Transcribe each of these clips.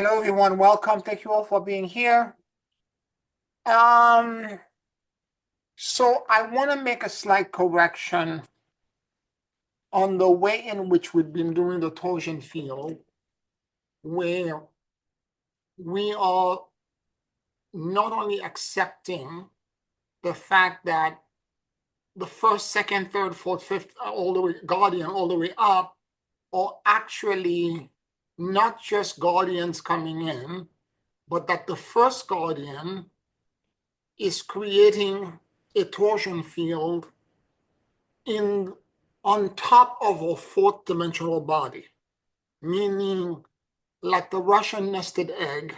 Hello, everyone. Welcome. Thank you all for being here. Um, so I want to make a slight correction on the way in which we've been doing the torsion field, where we are not only accepting the fact that the first, second, third, fourth, fifth, all the way guardian, all the way up, are actually not just guardians coming in, but that the first guardian is creating a torsion field on top of a fourth dimensional body, meaning like the Russian nested egg,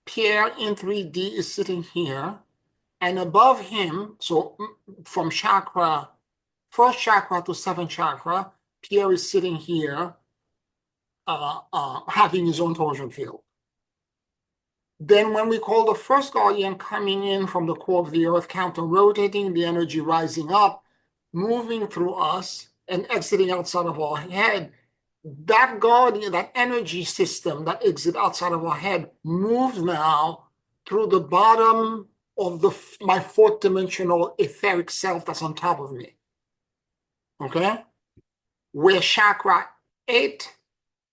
Pierre in 3D is sitting here, and above him, so from chakra, first chakra to seventh chakra, Pierre is sitting here, having his own torsion field. Then when we call the first guardian coming in from the core of the earth, counter-rotating, the energy rising up, moving through us and exiting outside of our head, that guardian, that energy system that exits outside of our head moves now through the bottom of my fourth dimensional etheric self that's on top of me. Okay? Where chakra 8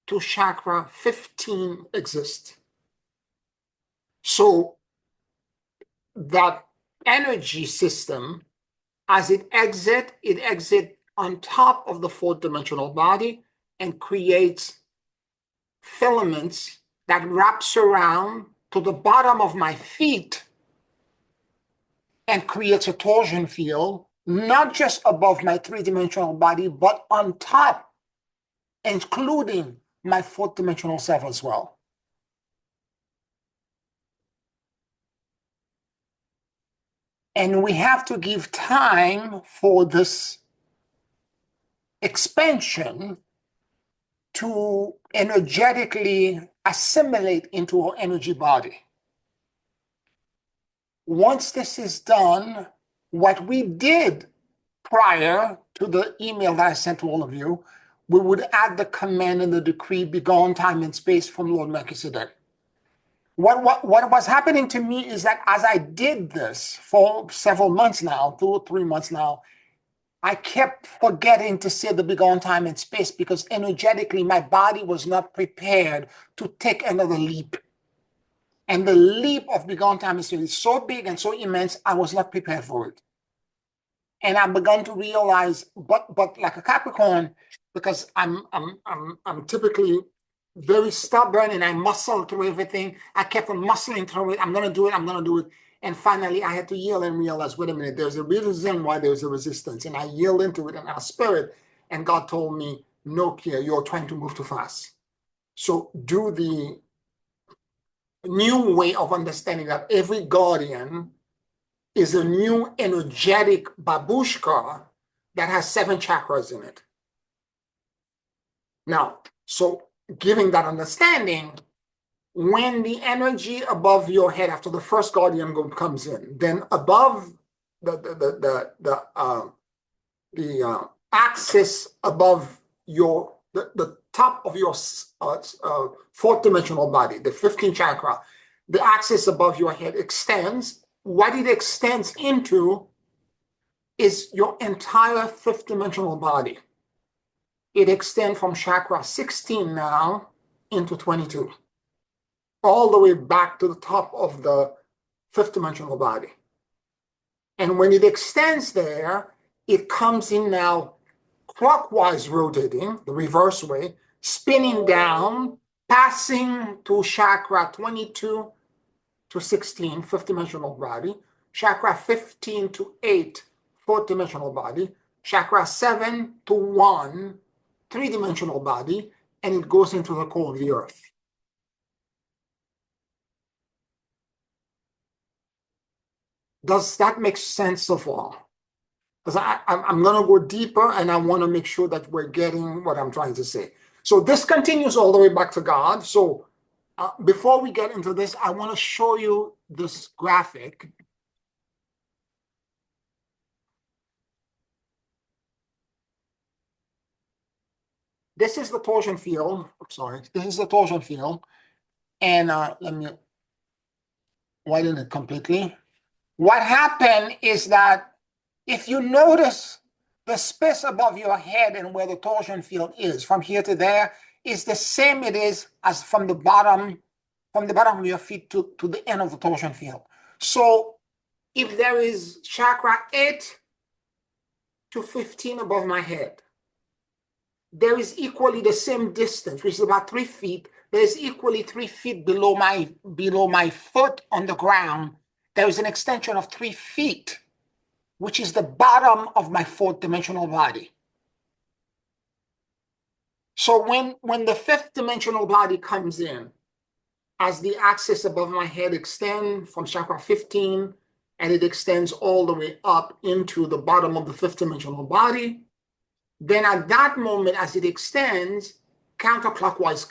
to chakra 15 exist. So that energy system, as it exits on top of the fourth dimensional body and creates filaments that wraps around to the bottom of my feet and creates a torsion field, not just above my three-dimensional body, but on top, including my fourth dimensional self as well. And we have to give time for this expansion to energetically assimilate into our energy body. Once this is done, what we did prior to the email that I sent to all of you, we would add the command and the decree, be gone time and space from Lord Melchizedek. What was happening to me is that as I did this for several months now, 2 or 3 months now, I kept forgetting to say the begone time and space because energetically my body was not prepared to take another leap. And the leap of begone time and space is so big and so immense, I was not prepared for it. And I began to realize, but like a Capricorn, because I'm typically very stubborn and I muscle through everything. I kept on muscling through it. I'm gonna do it. And finally I had to yield and realize, wait a minute, there's a reason why there's a resistance. And I yield into it in our spirit. And God told me, no, Pierre, you're trying to move too fast. So do the new way of understanding that every guardian is a new energetic babushka that has 7 chakras in it. Now, so giving that understanding, when the energy above your head after the first guardian comes in, then above the axis above the top of your fourth dimensional body, the 15th chakra, the axis above your head extends. What it extends into is your entire fifth dimensional body. It extends from chakra 16 now into 22, all the way back to the top of the fifth dimensional body. And when it extends there, it comes in now clockwise rotating, the reverse way, spinning down, passing to chakra 22 to 16, fifth dimensional body, chakra 15 to 8, fourth dimensional body, chakra 7 to 1, three-dimensional body, and it goes into the core of the earth. Does that make sense so far? Because I'm going to go deeper and I want to make sure that we're getting what I'm trying to say. So this continues all the way back to God. So before we get into this, I want to show you this graphic. This is the torsion field. I'm sorry. This is the torsion field. And let me widen it completely. What happened is that if you notice the space above your head and where the torsion field is from here to there is the same it is as from the bottom of your feet to the end of the torsion field. So if there is chakra 8 to 15 above my head, there is equally the same distance, which is about 3 feet. There's equally 3 feet below my foot on the ground. There is an extension of 3 feet, which is the bottom of my 4th dimensional body. So when the 5th dimensional body comes in, as the axis above my head extends from chakra 15, and it extends all the way up into the bottom of the 5th dimensional body, then at that moment, as it extends, counterclockwise,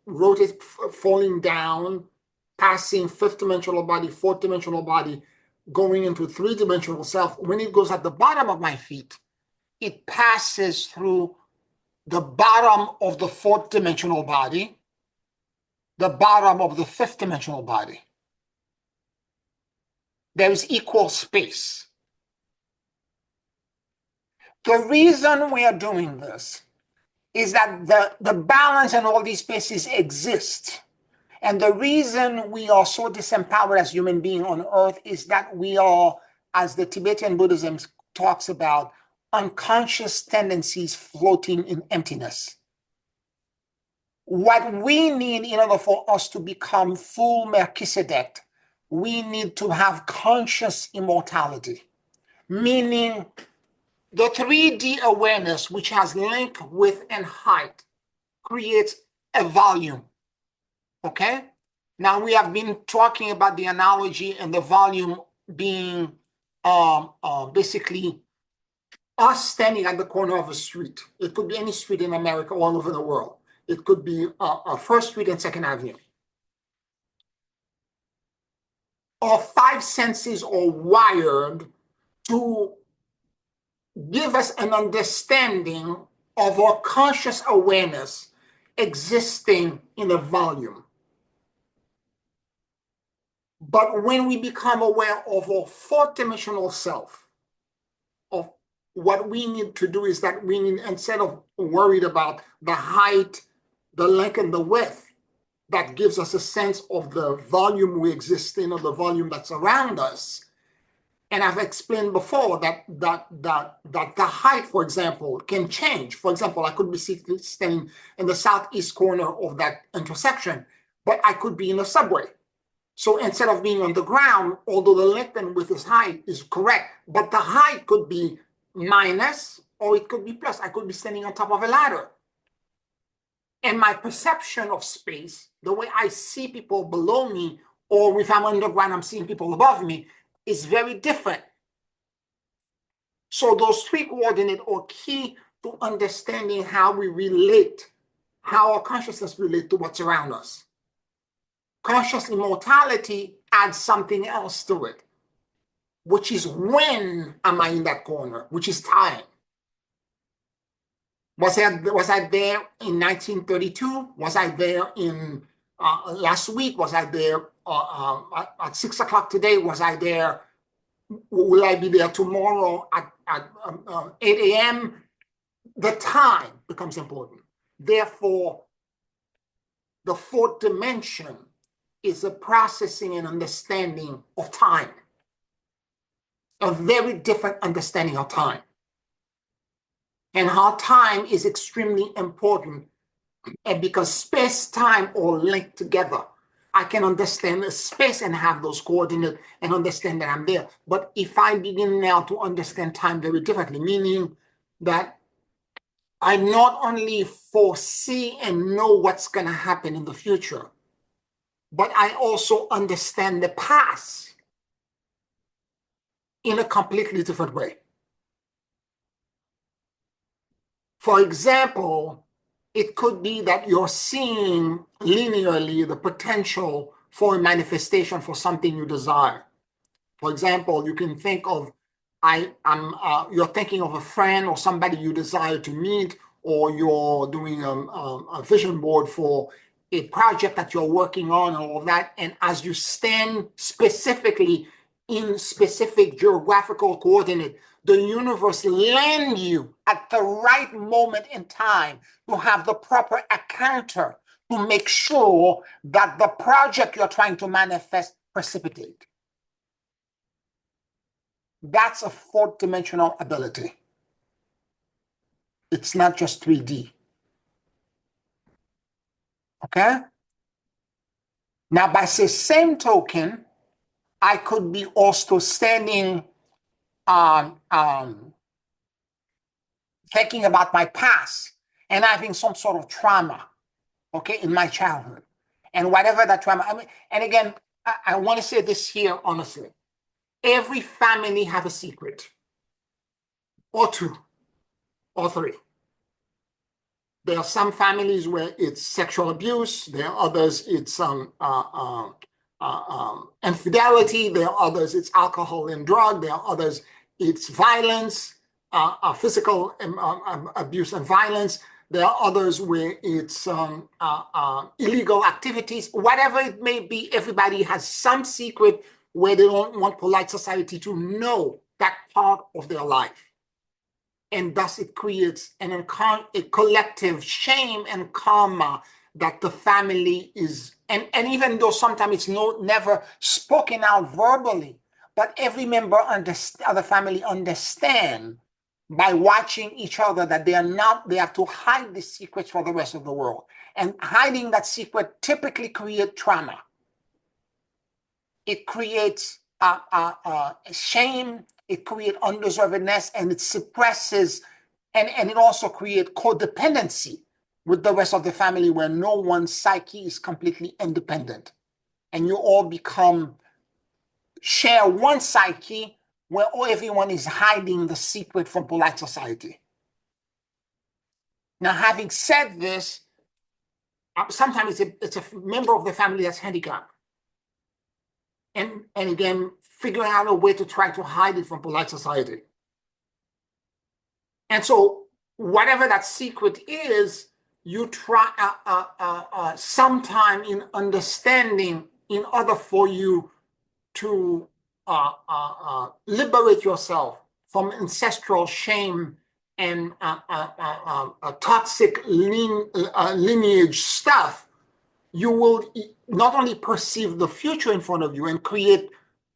rotate, falling down, passing 5th dimensional body, 4th dimensional body, going into 3-dimensional self. When it goes at the bottom of my feet, it passes through the bottom of the 4th dimensional body, the bottom of the 5th dimensional body. There is equal space. The reason we are doing this is that the balance in all these spaces exists. And the reason we are so disempowered as human beings on earth is that we are, as the Tibetan Buddhism talks about, unconscious tendencies floating in emptiness. What we need in order for us to become full Melchizedek, we need to have conscious immortality, meaning the 3D awareness, which has length, width, and height, creates a volume. Okay? Now we have been talking about the analogy and the volume being basically us standing at the corner of a street. It could be any street in America, all over the world. It could be First Street and 2nd Avenue. Our 5 senses are wired to give us an understanding of our conscious awareness existing in a volume. But when we become aware of our 4th dimensional self, of what we need to do is that we need, instead of worried about the height, the length, and the width, that gives us a sense of the volume we exist in, or the volume that's around us. And I've explained before that the height, for example, can change. For example, I could be standing in the southeast corner of that intersection, but I could be in a subway. So instead of being on the ground, although the length and width is high is correct, but the height could be minus or it could be plus. I could be standing on top of a ladder. And my perception of space, the way I see people below me, or if I'm underground, I'm seeing people above me, is very different. So those 3 coordinates are key to understanding how we relate, how our consciousness relates to what's around us. Conscious immortality adds something else to it, which is when am I in that corner, which is time. Was I there in 1932? Was I there in last week? Was I there at 6 o'clock today? Was I there? Will I be there tomorrow at 8 a.m.? The time becomes important. Therefore, the 4th dimension is a processing and understanding of time, a very different understanding of time. And how time is extremely important, and because space-time are linked together. I can understand the space and have those coordinates and understand that I'm there. But if I begin now to understand time very differently, meaning that I not only foresee and know what's going to happen in the future, but I also understand the past in a completely different way. For example, it could be that you're seeing linearly the potential for a manifestation for something you desire. For example, you can think of, you're thinking of a friend or somebody you desire to meet, or you're doing a vision board for a project that you're working on and all of that, and as you stand specifically in specific geographical coordinate, the universe land you at the right moment in time to have the proper encounter to make sure that the project you're trying to manifest precipitate. That's a fourth dimensional ability. It's not just 3D. Okay? Now, by the same token, I could be also standing thinking about my past and having some sort of trauma, okay, in my childhood. And whatever that trauma, I mean, and again, I want to say this here honestly. Every family have a secret, or two, or three. There are some families where it's sexual abuse. There are others it's infidelity. There are others it's alcohol and drug. There are others it's violence, physical abuse and violence. There are others where it's illegal activities. Whatever it may be, everybody has some secret where they don't want polite society to know that part of their life. And thus it creates a collective shame and karma that the family is, and even though sometimes it's never spoken out verbally, but every member of the family understand by watching each other that they have to hide the secrets for the rest of the world. And hiding that secret typically creates trauma. It creates shame, it creates undeservedness, and it suppresses, and it also creates codependency with the rest of the family where no one's psyche is completely independent. And you all share one psyche where everyone is hiding the secret from polite society. Now, having said this, sometimes it's a member of the family that's handicapped. And again, figuring out a way to try to hide it from polite society. And so whatever that secret is, you try sometime in understanding in order for you to liberate yourself from ancestral shame and toxic lineage stuff, you will not only perceive the future in front of you and create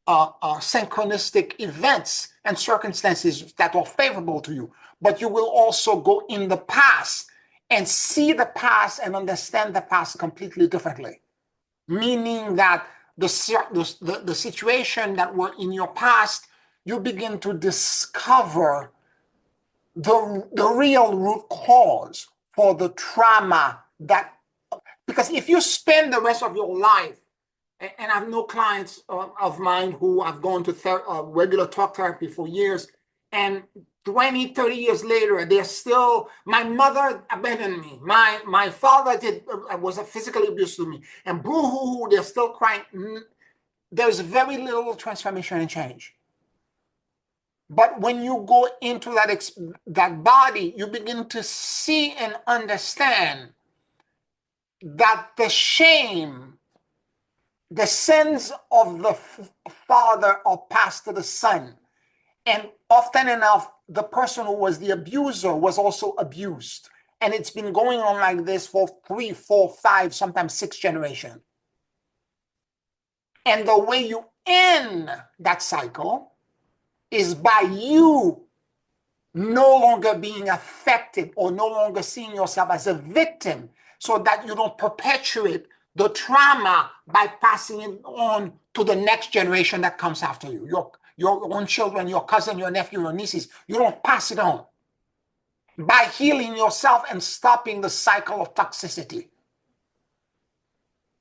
synchronistic events and circumstances that are favorable to you, but you will also go in the past and see the past and understand the past completely differently. Meaning that the situation that were in your past, you begin to discover the real root cause for the trauma that, because if you spend the rest of your life, and I have no clients of mine who have gone to regular talk therapy for years, and 20, 30 years later, they're still, my mother abandoned me. My father was physically abusive to me. And boo-hoo-hoo, they're still crying. There's very little transformation and change. But when you go into that body, you begin to see and understand that the shame, the sins of the father are passed to the son. And often enough, the person who was the abuser was also abused. And it's been going on like this for 3, 4, 5, sometimes 6 generations. And the way you end that cycle is by you no longer being affected or no longer seeing yourself as a victim, so that you don't perpetuate the trauma by passing it on to the next generation that comes after you. Your own children, your cousin, your nephew, your nieces. You don't pass it on. By healing yourself and stopping the cycle of toxicity.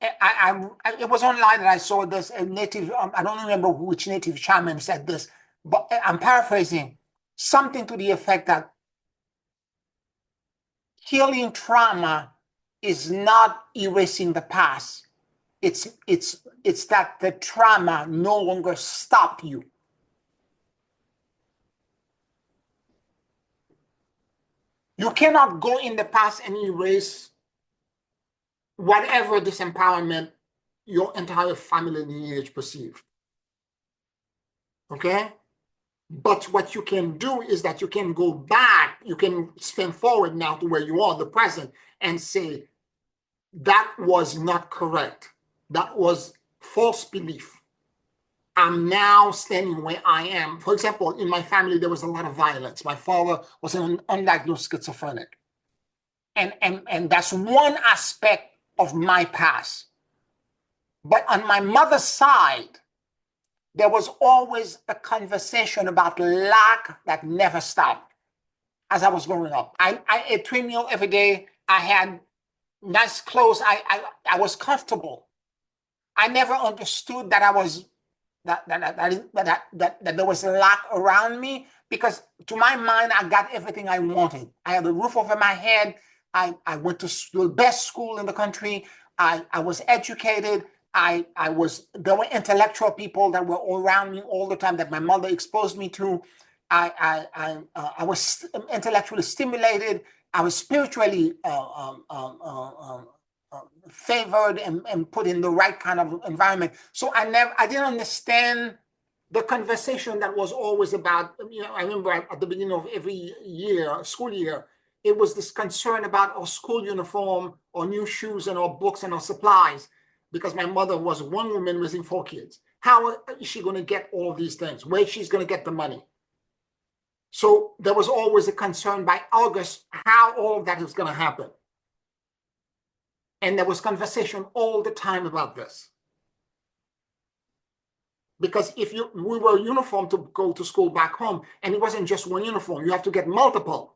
It was online that I saw this, a native, I don't remember which native shaman said this, but I'm paraphrasing, something to the effect that healing trauma is not erasing the past. It's that the trauma no longer stop you. You cannot go in the past and erase whatever disempowerment your entire family lineage perceived. Okay? But what you can do is that you can go back, you can spin forward now to where you are, the present, and say, that was not correct. That was false belief. I'm now standing where I am. For example, in my family, there was a lot of violence. My father was an undiagnosed schizophrenic. And that's one aspect of my past. But on my mother's side, there was always a conversation about lack that never stopped as I was growing up. I ate 3 meals every day. I had nice clothes. I was comfortable. I never understood that I was that there was a lack around me, because to my mind, I got everything I wanted. I had a roof over my head. I went to the best school in the country. I was educated. There were intellectual people that were all around me all the time that my mother exposed me to. I was intellectually stimulated. I was spiritually favored and put in the right kind of environment. So I didn't understand the conversation that was always about, I remember at the beginning of every year, school year, it was this concern about our school uniform, our new shoes and our books and our supplies, because my mother was one woman raising 4 kids. How is she going to get all of these things? Where she's going to get the money? So there was always a concern by August how all of that is going to happen. And there was conversation all the time about this. Because we were uniformed to go to school back home, and it wasn't just one uniform. You have to get multiple.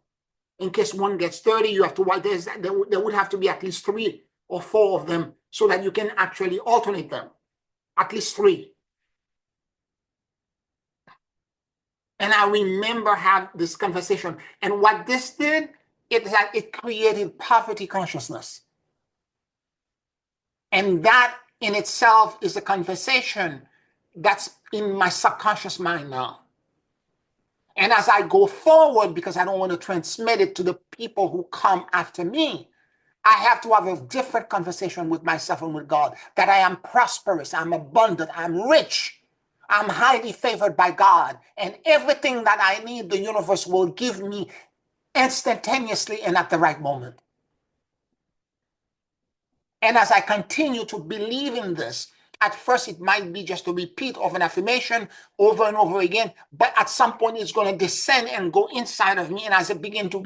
In case one gets dirty, you have to write this. There would have to be at least 3 or 4 of them so that you can actually alternate them. At least 3. And I remember having this conversation. And what this did, it created poverty consciousness. And that in itself is a conversation that's in my subconscious mind now. And as I go forward, because I don't want to transmit it to the people who come after me, I have to have a different conversation with myself and with God, that I am prosperous, I'm abundant, I'm rich, I'm highly favored by God, and everything that I need, the universe will give me instantaneously and at the right moment. And as I continue to believe in this, at first it might be just a repeat of an affirmation over and over again, but at some point it's going to descend and go inside of me. And as I begin to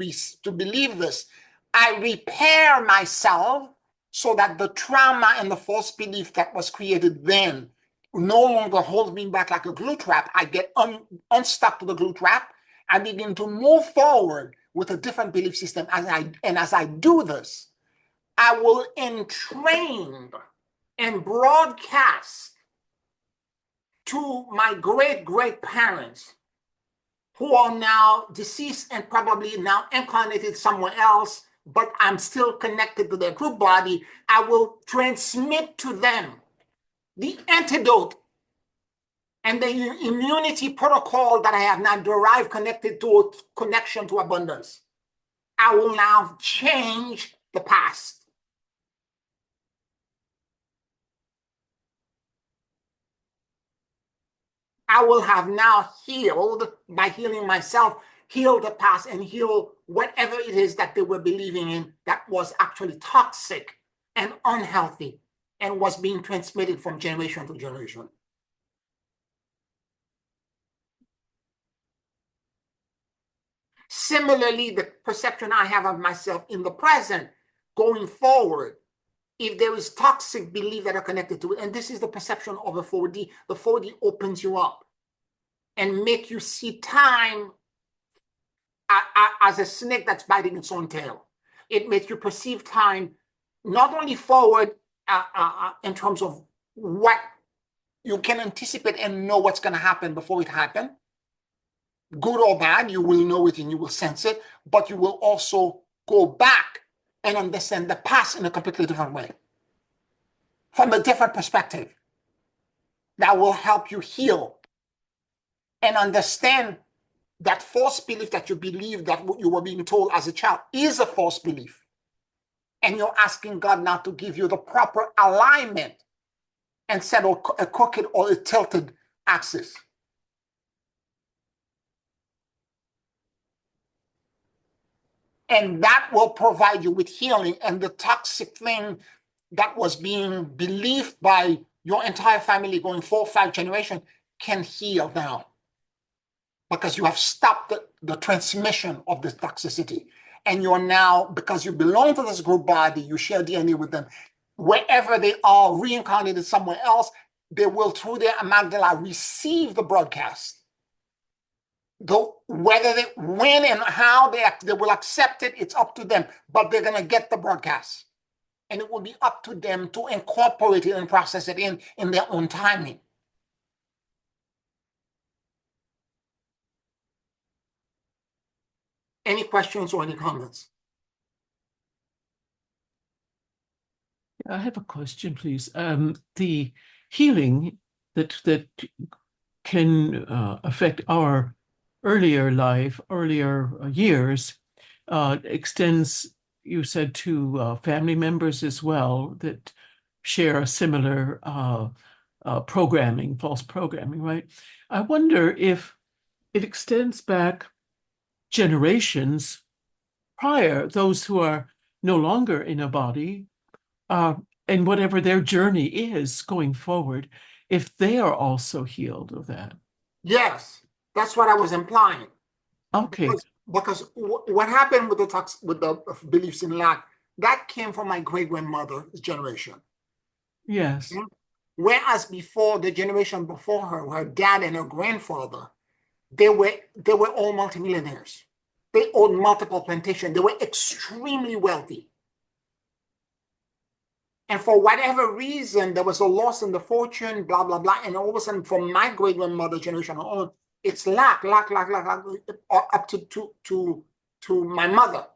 believe this, I repair myself so that the trauma and the false belief that was created then no longer holds me back like a glue trap. I get unstuck to the glue trap. I begin to move forward with a different belief system. As I do this, I will entrain and broadcast to my great-great-parents who are now deceased and probably now incarnated somewhere else, but I'm still connected to their group body. I will transmit to them the antidote and the immunity protocol that I have now derived connected to a connection to abundance. I will now change the past. I will have now healed, by healing myself, heal the past and heal whatever it is that they were believing in that was actually toxic and unhealthy and was being transmitted from generation to generation. Similarly, the perception I have of myself in the present, going forward, if there is toxic belief that are connected to it, and this is the perception of a 4D, the 4D opens you up and make you see time as a snake that's biting its own tail. It makes you perceive time not only forward in terms of what you can anticipate and know what's going to happen before it happens, good or bad, you will know it and you will sense it, but you will also go back and understand the past in a completely different way, from a different perspective that will help you heal and understand that false belief that you believe that what you were being told as a child is a false belief. And you're asking God now to give you the proper alignment and set a crooked or a tilted axis. And that will provide you with healing. And the toxic thing that was being believed by your entire family going 4 or 5 generations can heal now. Because you have stopped the transmission of this toxicity. And you're now, because you belong to this group body, you share DNA with them, wherever they are reincarnated somewhere else, they will, through their amygdala, receive the broadcast. Though whether they, when and how they will accept it, it's up to them. But they're going to get the broadcast. And it will be up to them to incorporate it and process it in their own timing. Any questions or any comments? I have a question, please. The healing that can affect our earlier life, earlier years, extends, you said, to family members as well that share a similar programming, false programming, right? I wonder if it extends back generations prior, those who are no longer in a body, and whatever their journey is going forward, if they are also healed of that. Yes, that's what I was implying. Okay. Because what happened with the beliefs in lack, that came from my great-grandmother's generation. Yes. Whereas before, the generation before her dad and her grandfather, they were all multimillionaires. They owned multiple plantations. They were extremely wealthy. And for whatever reason, there was a loss in the fortune, blah, blah, blah. And all of a sudden, from my great-grandmother generation on, it's lack, up to my mother.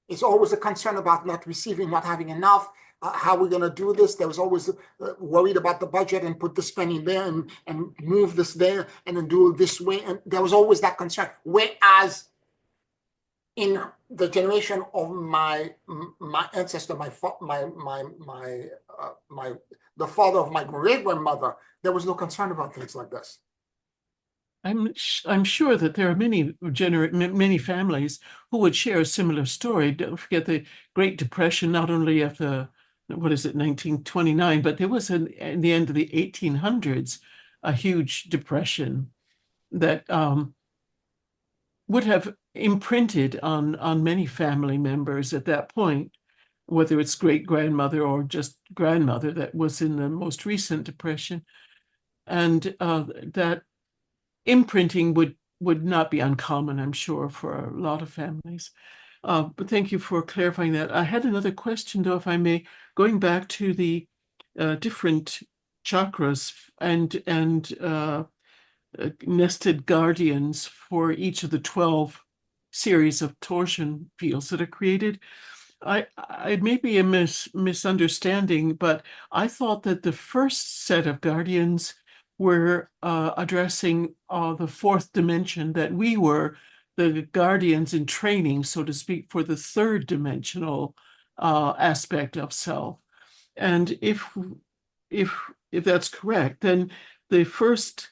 It's always a concern about not receiving, not having enough. How we're going to do this? There was always worried about the budget and put the spending there and move this there and then do it this way. And there was always that concern. Whereas in the generation of my ancestor, the father of my great grandmother, there was no concern about things like this. I'm sure that there are many families who would share a similar story. Don't forget the Great Depression, not only of the 1929, but there was in the end of the 1800s a huge depression that would have imprinted on many family members at that point, whether it's great-grandmother or just grandmother that was in the most recent depression. And that imprinting would not be uncommon, I'm sure, for a lot of families. But thank you for clarifying that. I had another question, though, if I may, going back to the different chakras and nested guardians for each of the 12 series of torsion fields that are created. I may be a misunderstanding, but I thought that the first set of guardians were addressing the 4th dimension, that we were the guardians in training, so to speak, for the 3rd dimensional aspect of self. And if that's correct, then the first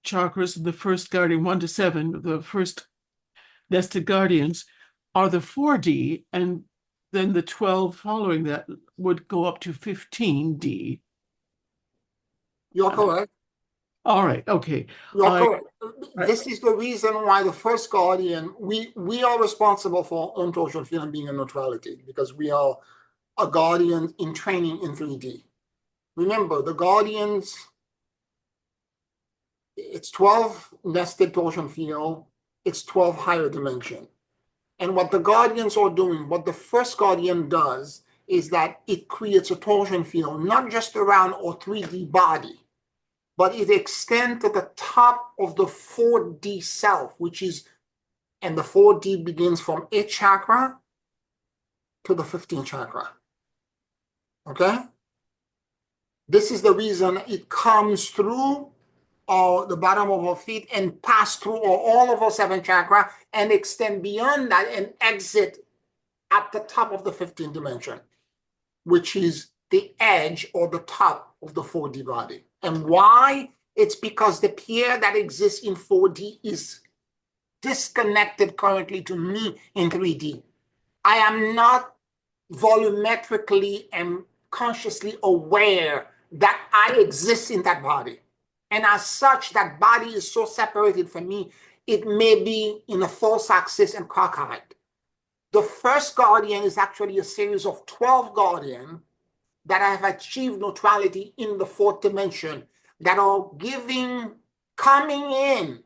chakras, the first guardian 1 to 7, the first nested guardians, are the 4D, and then the 12 following that would go up to 15D. You're correct. All right. Okay. You're correct. This is the reason why the first guardian, we are responsible for our own torsion field and being in neutrality, because we are a guardian in training in 3D. Remember, the guardians, it's 12 nested torsion field, it's 12 higher dimension. And what the guardians are doing, what the first guardian does, is that it creates a torsion field, not just around our 3D body, but it extends to the top of the 4D self, which is, and the 4D begins from 8th chakra to the 15th chakra. Okay? This is the reason it comes through the bottom of our feet and pass through all of our 7th chakra and extend beyond that and exit at the top of the 15th dimension, which is the edge or the top of the 4D body. And why? It's because the Pierre that exists in 4D is disconnected currently to me in 3D. I am not volumetrically and consciously aware that I exist in that body. And as such, that body is so separated from me, it may be in a false axis and cockeyed. The first guardian is actually a series of 12 guardians that have achieved neutrality in the 4th dimension that are coming in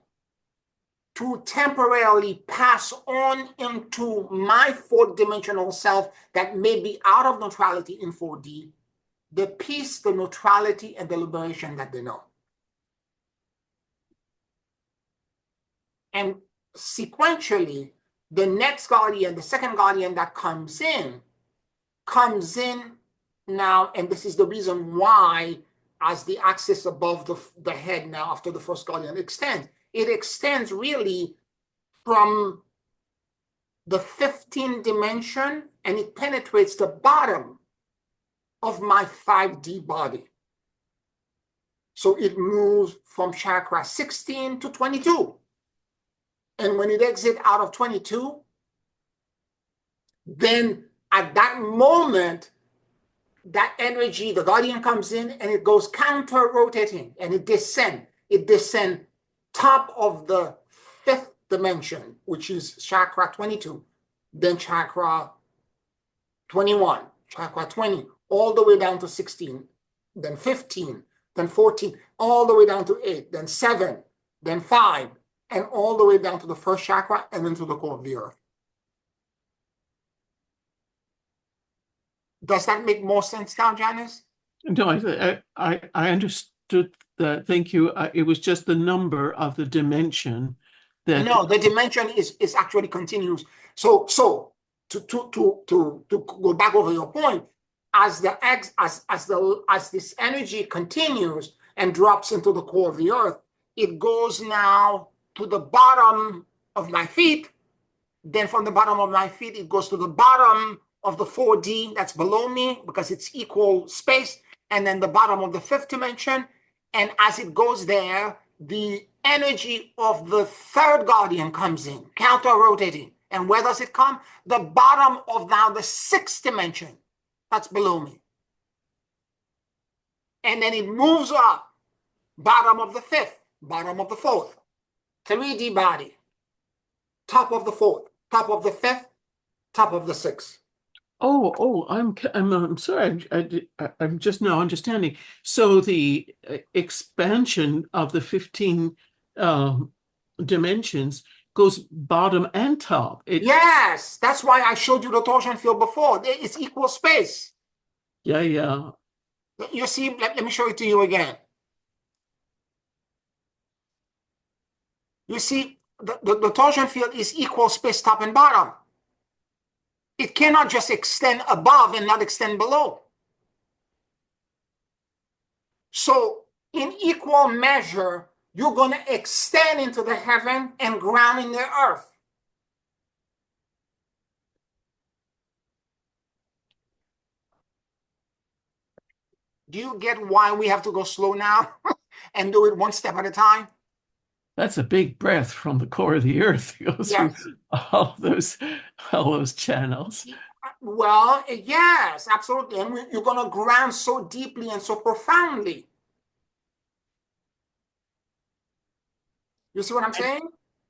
to temporarily pass on into my 4th dimensional self that may be out of neutrality in 4D, the peace, the neutrality, and the liberation that they know. And sequentially, the next guardian, the second guardian that comes in now, and this is the reason why, as the axis above the head now after the first guardian extends, it extends really from the 15th dimension, and it penetrates the bottom of my 5D body. So it moves from chakra 16 to 22. And when it exits out of 22, then at that moment, that energy, the guardian comes in and it goes counter-rotating and it descends. It descends top of the 5th dimension, which is chakra 22, then chakra 21, chakra 20, all the way down to 16, then 15, then 14, all the way down to 8, then 7, then 5, and all the way down to the first chakra and into the core of the earth. Does that make more sense now, Janice? No, I understood that. Thank you. It was just the number of the dimension that. No, the dimension is actually continuous. So to go back over your point, as this energy continues and drops into the core of the earth, it goes now to the bottom of my feet. Then from the bottom of my feet, it goes to the bottom of the 4D that's below me because it's equal space, and then the bottom of the 5th dimension. And as it goes there, the energy of the 3rd guardian comes in, counter-rotating. And where does it come? The bottom of now the 6th dimension that's below me. And then it moves up, bottom of the 5th, bottom of the 4th, 3D body, top of the 4th, top of the 5th, top of the 6th. I'm sorry. I'm just now understanding. So the expansion of the 15 dimensions goes bottom and top. Yes, that's why I showed you the torsion field before. It's equal space. Yeah. You see, let me show it to you again. You see, the torsion field is equal space top and bottom. It cannot just extend above and not extend below. So in equal measure, you're going to extend into the heaven and ground in the earth. Do you get why we have to go slow now and do it one step at a time? That's a big breath from the core of the earth. It goes through all those channels. Well, yes, absolutely. And you're going to ground so deeply and so profoundly. You see what I'm saying?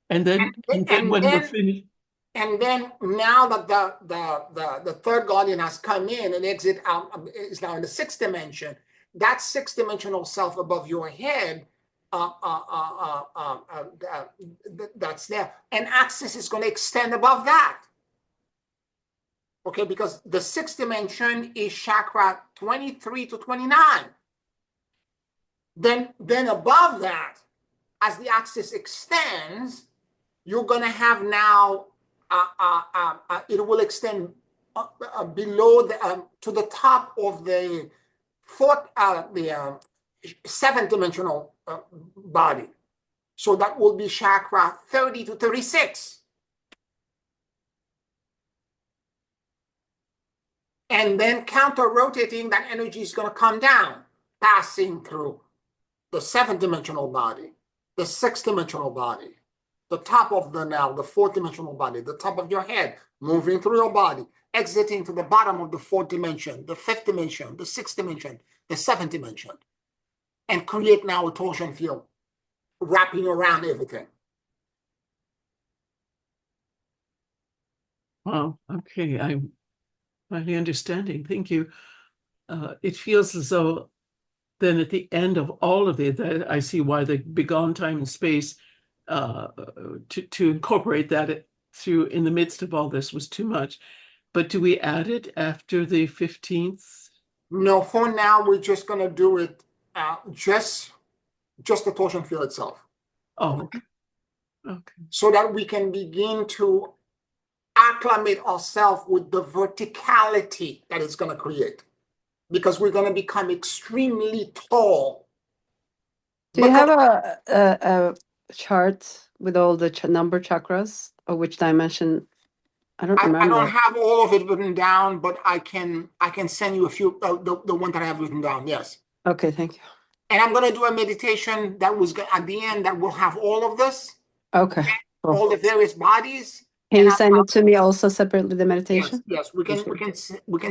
And then when we're finished. And then now that the 3rd guardian has come in and exit out, is now in the 6th dimension, that 6th dimensional self above your head, that's there. And access is going to extend above that. Okay, because the 6th dimension is chakra 23 to 29. Then above that, as the axis extends, you're going to have now, it will extend below to the top of the 7th dimensional body. So that will be chakra 30 to 36. And then counter-rotating, that energy is going to come down, passing through the seventh-dimensional body, the sixth-dimensional body, the top of the now, the fourth-dimensional body, the top of your head, moving through your body, exiting to the bottom of the fourth dimension, the fifth dimension, the sixth dimension, the seventh dimension, and create now a torsion field wrapping around everything. Wow. Okay. I'm finally understanding. Thank you. It feels as though then at the end of all of it, I see why the beyond time and space to incorporate that through in the midst of all this was too much. But do we add it after the 15th? No, for now, we're just going to do it just the torsion field itself. Oh, okay. So that we can begin to acclimate ourselves with the verticality that it's going to create. Because we're going to become extremely tall. Do you have a chart with all the number chakras or which dimension? I don't remember. I don't have all of it written down, but I can send you a few, the one that I have written down, yes. Okay, thank you. And I'm going to do a meditation that was at the end that will have all of this. Okay. Cool. All the various bodies. Can you send it to me also separately, the meditation? Yes, we can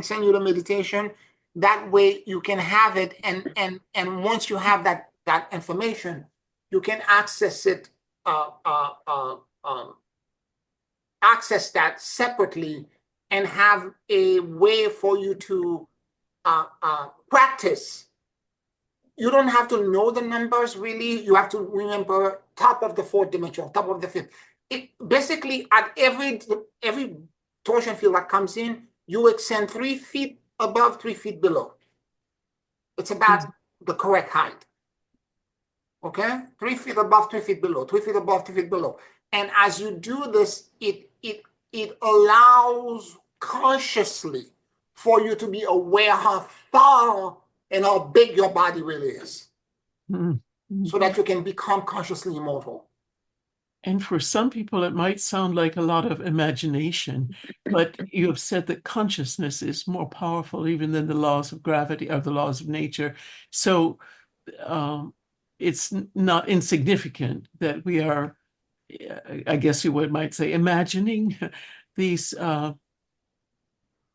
send you the meditation. That way you can have it, and once you have that information, you can access it, access that separately, and have a way for you to practice. You don't have to know the numbers really. You have to remember top of the fourth dimension, top of the fifth. Basically, at every torsion field that comes in, you extend 3 feet above, 3 feet below. It's about the correct height. Okay? 3 feet above, 3 feet below, 3 feet above, 3 feet below. And as you do this, it allows consciously for you to be aware how far and how big your body really is. Mm-hmm. So that you can become consciously immortal. And for some people, it might sound like a lot of imagination, but you have said that consciousness is more powerful even than the laws of gravity or the laws of nature. So it's not insignificant that we are, I guess you might say, imagining these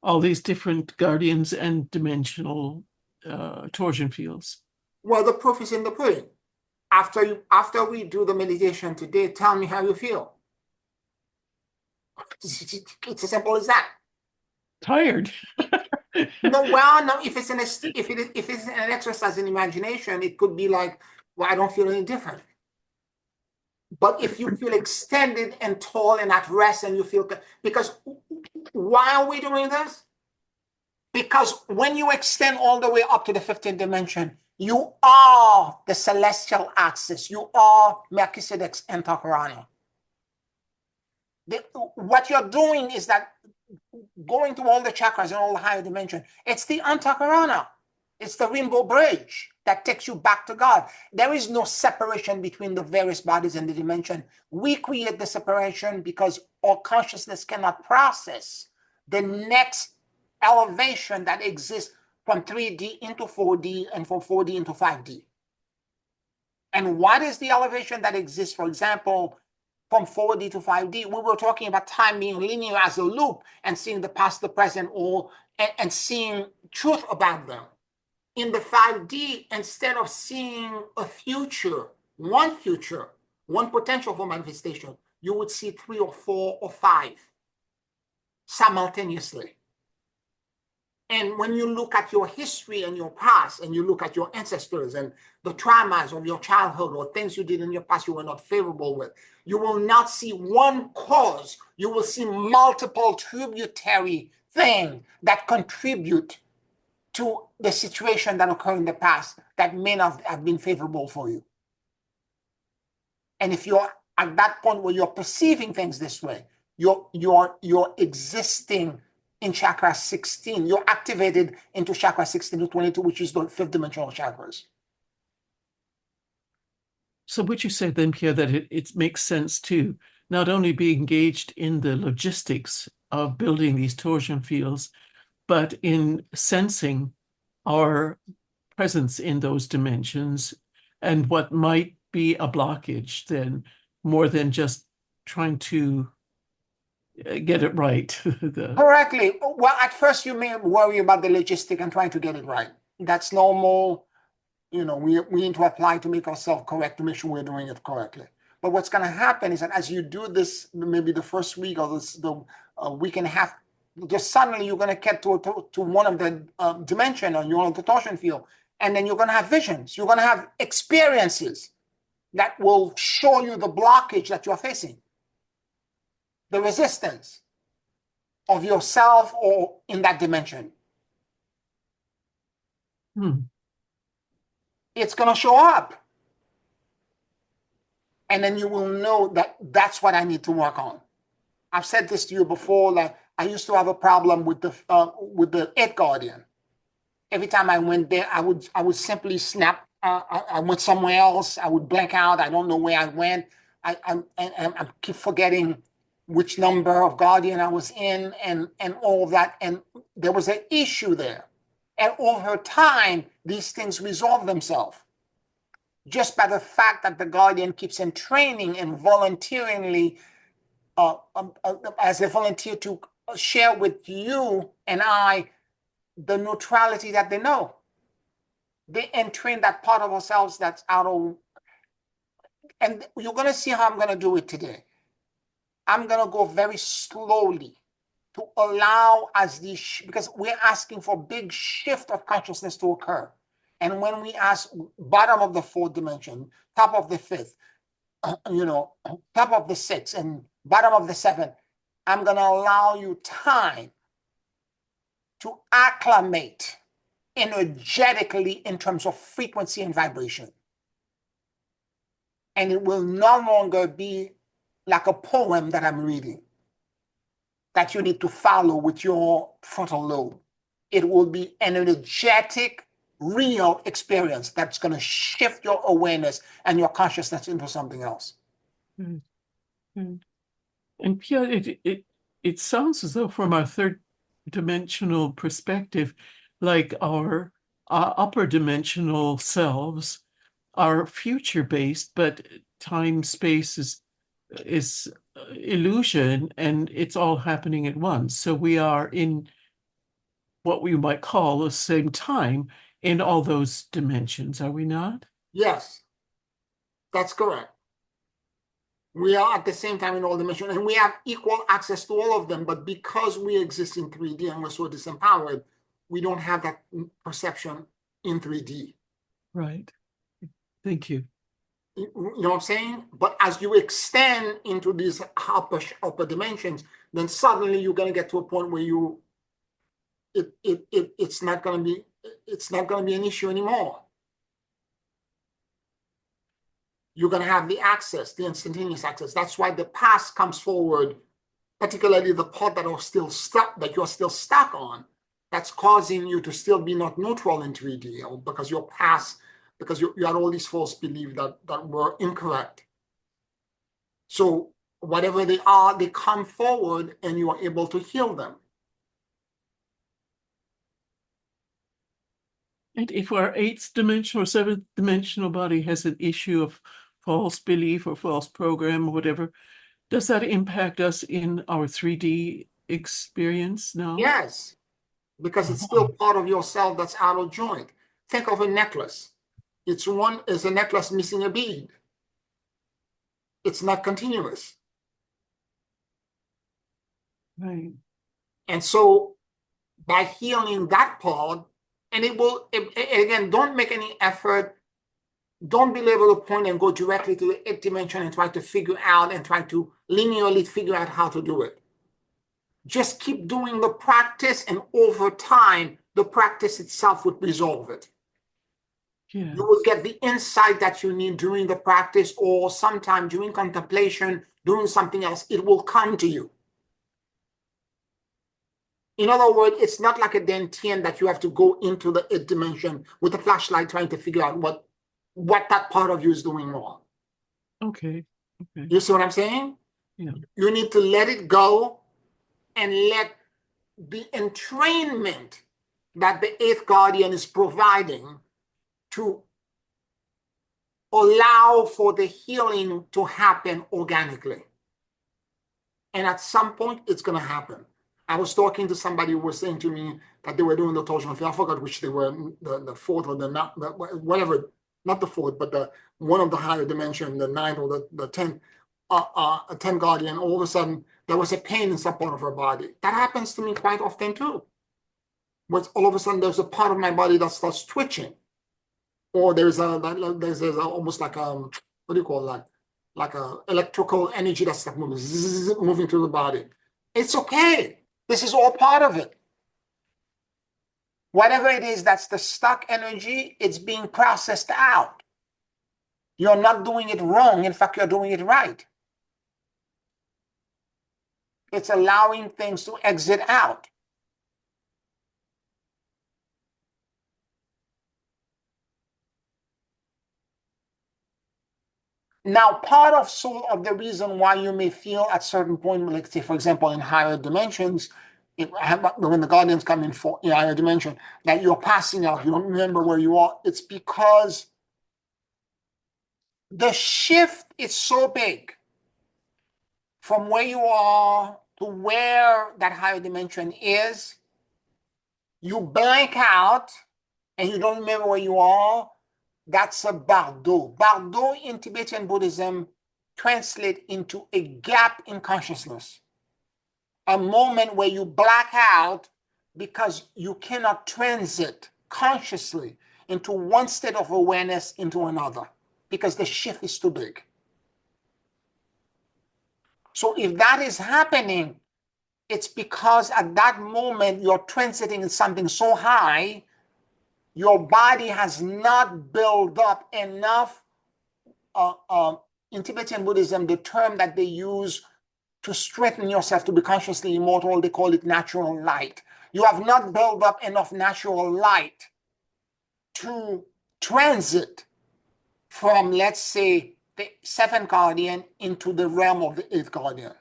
all these different guardians and dimensional torsion fields. Well, the proof is in the pudding. After we do the meditation today, tell me how you feel. It's as simple as that. Tired. No, if it's an exercise in imagination, it could be like, well, I don't feel any different. But if you feel extended and tall and at rest, and you feel, because why are we doing this? Because when you extend all the way up to the 15th dimension, you are the celestial axis. You are Melchizedek's Antakarana. What you're doing is that going through all the chakras and all the higher dimension, it's the Antakarana. It's the rainbow bridge that takes you back to God. There is no separation between the various bodies and the dimension. We create the separation because our consciousness cannot process the next elevation that exists from 3D into 4D and from 4D into 5D. And what is the elevation that exists, for example, from 4D to 5D? We were talking about time being linear as a loop and seeing the past, the present, and seeing truth about them. In the 5D, instead of seeing a future, one potential for manifestation, you would see 3 or 4 or 5 simultaneously. And when you look at your history and your past, and you look at your ancestors and the traumas of your childhood or things you did in your past you were not favorable with, you will not see one cause. You will see multiple tributary things that contribute to the situation that occurred in the past that may not have been favorable for you. And if you're at that point where you're perceiving things this way, you're existing in chakra 16. You're activated into chakra 16 to 22, which is the 5th dimensional chakras. So would you say then, Pierre, that it makes sense to not only be engaged in the logistics of building these torsion fields, but in sensing our presence in those dimensions and what might be a blockage, then more than just trying to get it right. Correctly. Well, at first you may worry about the logistic and trying to get it right. That's normal. You know, we need to apply to make ourselves correct, to make sure we're doing it correctly. But what's going to happen is that as you do this, maybe the first week or the week and a half, just suddenly you're going to get to one of the dimension, or you're on the torsion field, and then you're going to have visions. You're going to have experiences that will show you the blockage that you're facing, the resistance of yourself or in that dimension. It's going to show up. And then you will know that that's what I need to work on. I've said this to you before, like I used to have a problem with the Ed Guardian. Every time I went there, I would simply snap. I went somewhere else. I would blank out. I don't know where I went. I keep forgetting which number of Guardian I was in and all of that. And there was an issue there. And over time, these things resolve themselves. Just by the fact that the Guardian keeps in training and volunteeringly, as a volunteer to share with you and I the neutrality that they know. They entrain that part of ourselves that's out of, and you're going to see how I'm going to do it today. I'm going to go very slowly to allow as these, because we're asking for big shift of consciousness to occur. And when we ask bottom of the fourth dimension, top of the fifth, top of the sixth, and bottom of the seventh, I'm going to allow you time to acclimate energetically in terms of frequency and vibration. And it will no longer be like a poem that I'm reading that you need to follow with your frontal lobe. It will be an energetic, real experience that's going to shift your awareness and your consciousness into something else. And Pierre, it sounds as though from our third dimensional perspective, like our upper dimensional selves are future-based, but time-space is illusion, and it's all happening at once. So we are in what we might call the same time in all those dimensions, are we not? Yes, that's correct. We are at the same time in all dimensions, and we have equal access to all of them. But because we exist in 3D and we're so disempowered, we don't have that perception in 3D. Right. Thank you. You know what I'm saying? But as you extend into these upper dimensions, then suddenly you're going to get to a point where it's not going to be an issue anymore. You're going to have the access, the instantaneous access. That's why the past comes forward, particularly the part that are still stuck, that you're still stuck on, that's causing you to still be not neutral in 3D, or because your past, because you had all these false beliefs that were incorrect. So whatever they are, they come forward and you are able to heal them. And if our eighth dimensional or seventh dimensional body has an issue of false belief or false program or whatever, does that impact us in our 3D experience now? Yes, because it's still part of yourself that's out of joint. Think of a necklace. It's a necklace missing a bead. It's not continuous. Right. And so by healing that part, and again, don't make any effort. Don't belabor the point and go directly to the eighth dimension and try to figure out and try to linearly figure out how to do it. Just keep doing the practice, and over time, the practice itself would resolve it. Yeah. You will get the insight that you need during the practice, or sometime during contemplation, doing something else. It will come to you. In other words, it's not like a dentian that you have to go into the eighth dimension with a flashlight trying to figure out what that part of you is doing wrong. Okay. You see what I'm saying? Yeah. You need to let it go and let the entrainment that the eighth guardian is providing to allow for the healing to happen organically. And at some point, it's going to happen. I was talking to somebody who was saying to me that they were doing the torsion field. I forgot which they were, the fourth or the whatever, not the fourth, but one of the higher dimension, the ninth or the 10th, 10 guardian. All of a sudden, there was a pain in some part of her body. That happens to me quite often too. But all of a sudden, there's a part of my body that starts twitching, or there's almost like what do you call that? Like a electrical energy that's like moving through the body. It's okay. This is all part of it. Whatever it is that's the stuck energy, it's being processed out. You're not doing it wrong. In fact, you're doing it right. It's allowing things to exit out. Now, part of the reason why you may feel at certain point, like say, for example, in higher dimensions, when the guardians come in higher dimension, that you're passing out, you don't remember where you are, it's because the shift is so big from where you are to where that higher dimension is, you blank out and you don't remember where you are. That's a bardo. Bardo in Tibetan Buddhism translate into a gap in consciousness, a moment where you black out because you cannot transit consciously into one state of awareness into another because the shift is too big. So if that is happening, it's because at that moment you're transiting in something so high, your body has not built up enough. In Tibetan Buddhism, the term that they use to strengthen yourself to be consciously immortal, they call it natural light. You have not built up enough natural light to transit from, let's say, the seventh guardian into the realm of the eighth guardian.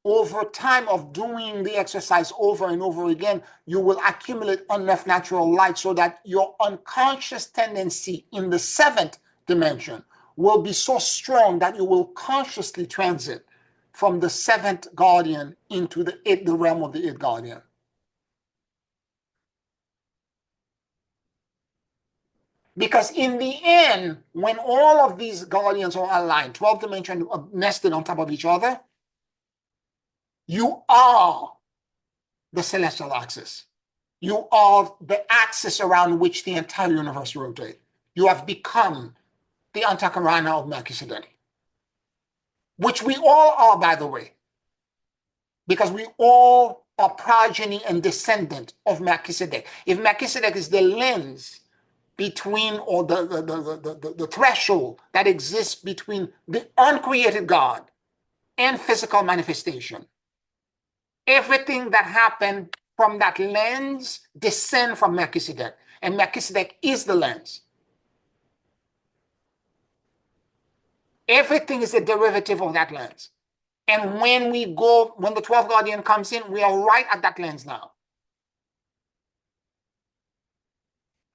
Over time of doing the exercise over and over again, you will accumulate enough natural light so that your unconscious tendency in the seventh dimension will be so strong that you will consciously transit from the seventh guardian into the realm of the eighth guardian. Because in the end, when all of these guardians are aligned, 12 dimensions nested on top of each other, you are the celestial axis. You are the axis around which the entire universe rotates. You have become the Antakarana of Melchizedek, which we all are, by the way, because we all are progeny and descendant of Melchizedek. If Melchizedek is the lens between, or the threshold that exists between the uncreated God and physical manifestation, everything that happened from that lens descend from Melchizedek, and Melchizedek is the lens. Everything is a derivative of that lens. And when the 12th guardian comes in, we are right at that lens now.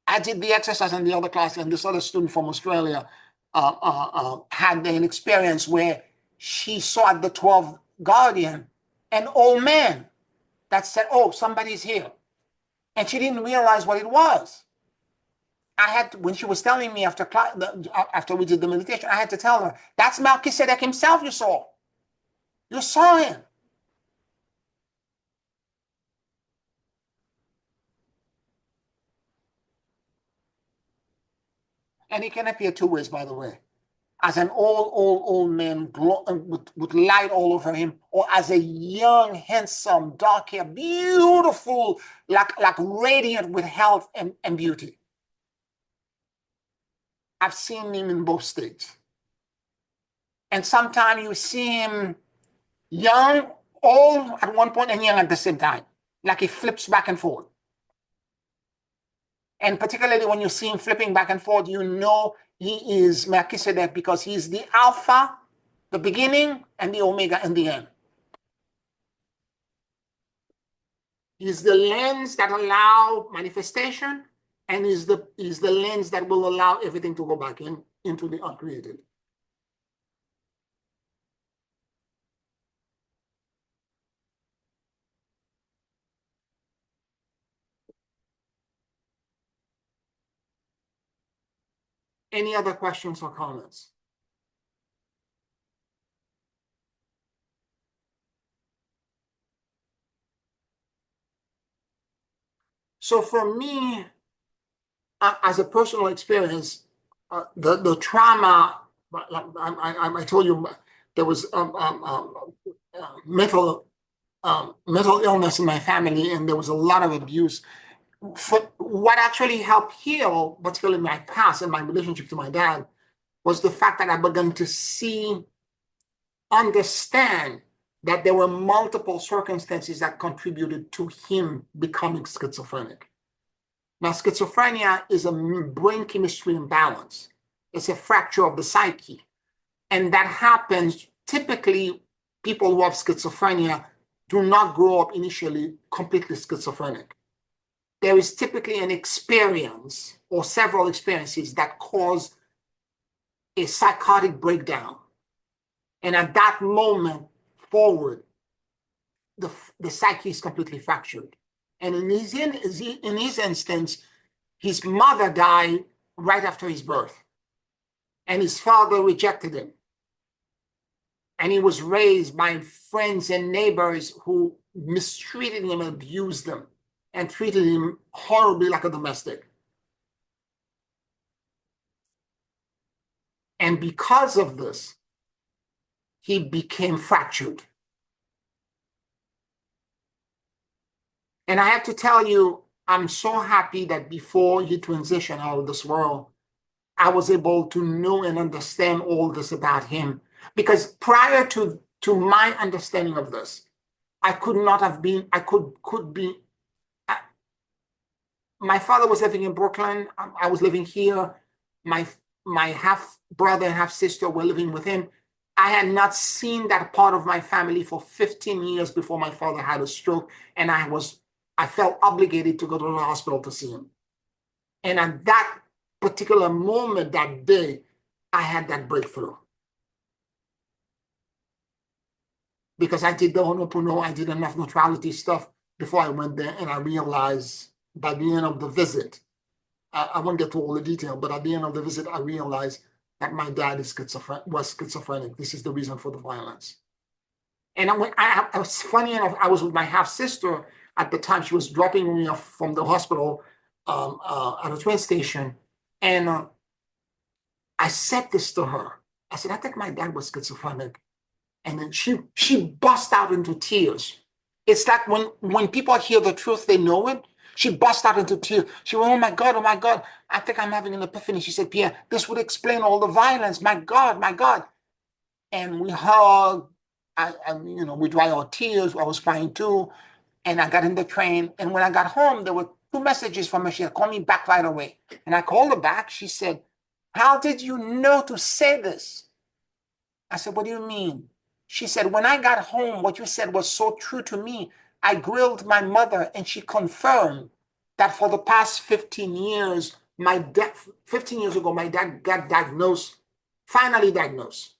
I did the exercise in the other class, and this other student from Australia had an experience where she saw at the 12th guardian an old man that said, "Oh, somebody's here." And she didn't realize what it was. When she was telling me after we did the meditation, I had to tell her, that's Melchizedek himself you saw. You saw him. And he can appear two ways, by the way. As an old man with light all over him, or as a young, handsome, dark hair, beautiful, like radiant with health and beauty. I've seen him in both states. And sometimes you see him young, old at one point, and young at the same time. Like he flips back and forth. And particularly when you see him flipping back and forth, you know he is Melchizedek because he's the Alpha, the beginning, and the Omega in the end. He's the lens that allow manifestation, and is the lens that will allow everything to go back into the uncreated. Any other questions or comments? So for me, as a personal experience, the trauma, I told you there was mental illness in my family, and there was a lot of abuse. What actually helped heal, particularly my past and my relationship to my dad, was the fact that I began to understand that there were multiple circumstances that contributed to him becoming schizophrenic. Now, schizophrenia is a brain chemistry imbalance. It's a fracture of the psyche. And that happens typically, people who have schizophrenia do not grow up initially completely schizophrenic. There is typically an experience or several experiences that cause a psychotic breakdown. And at that moment forward, the psyche is completely fractured. And in his instance, his mother died right after his birth, and his father rejected him. And he was raised by friends and neighbors who mistreated him and abused him and treated him horribly like a domestic. And because of this, he became fractured. And I have to tell you, I'm so happy that before he transitioned out of this world, I was able to know and understand all this about him. Because prior to my understanding of this, I could not have been, my father was living in Brooklyn. I was living here. My half brother and half sister were living with him. I had not seen that part of my family for 15 years before my father had a stroke, and I felt obligated to go to the hospital to see him. And at that particular moment, that day, I had that breakthrough. Because I did the Ho'oponopono, I did enough neutrality stuff before I went there, and I realized by the end of the visit, I won't get to all the detail, but at the end of the visit, I realized that my dad was schizophrenic. This is the reason for the violence. And I was funny enough, I was with my half sister at the time. She was dropping me off from the hospital at a train station. And I said this to her. I said, I think my dad was schizophrenic. And then she burst out into tears. It's like when people hear the truth, they know it. She burst out into tears. She went, oh my God, I think I'm having an epiphany. She said, Pierre, this would explain all the violence. My God. And we hugged. We dry our tears. I was crying too. And I got in the train. And when I got home, there were 2 messages from her. She had called me back right away. And I called her back. She said, how did you know to say this? I said, what do you mean? She said, when I got home, what you said was so true to me. I grilled my mother, and she confirmed that for the past 15 years, 15 years ago, my dad got finally diagnosed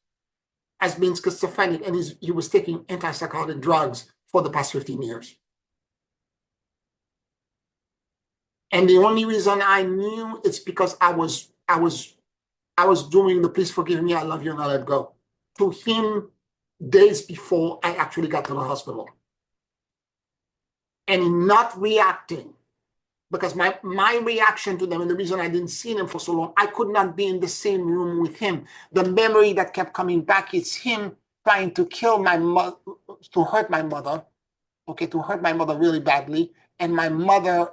as being schizophrenic, and he was taking antipsychotic drugs for the past 15 years. And the only reason I knew it's because I was doing the please forgive me, I love you, and I let go to him days before I actually got to the hospital. And not reacting, because my reaction to them, and the reason I didn't see them for so long, I could not be in the same room with him. The memory that kept coming back is him trying to kill my mother, to hurt my mother, to hurt my mother really badly, and my mother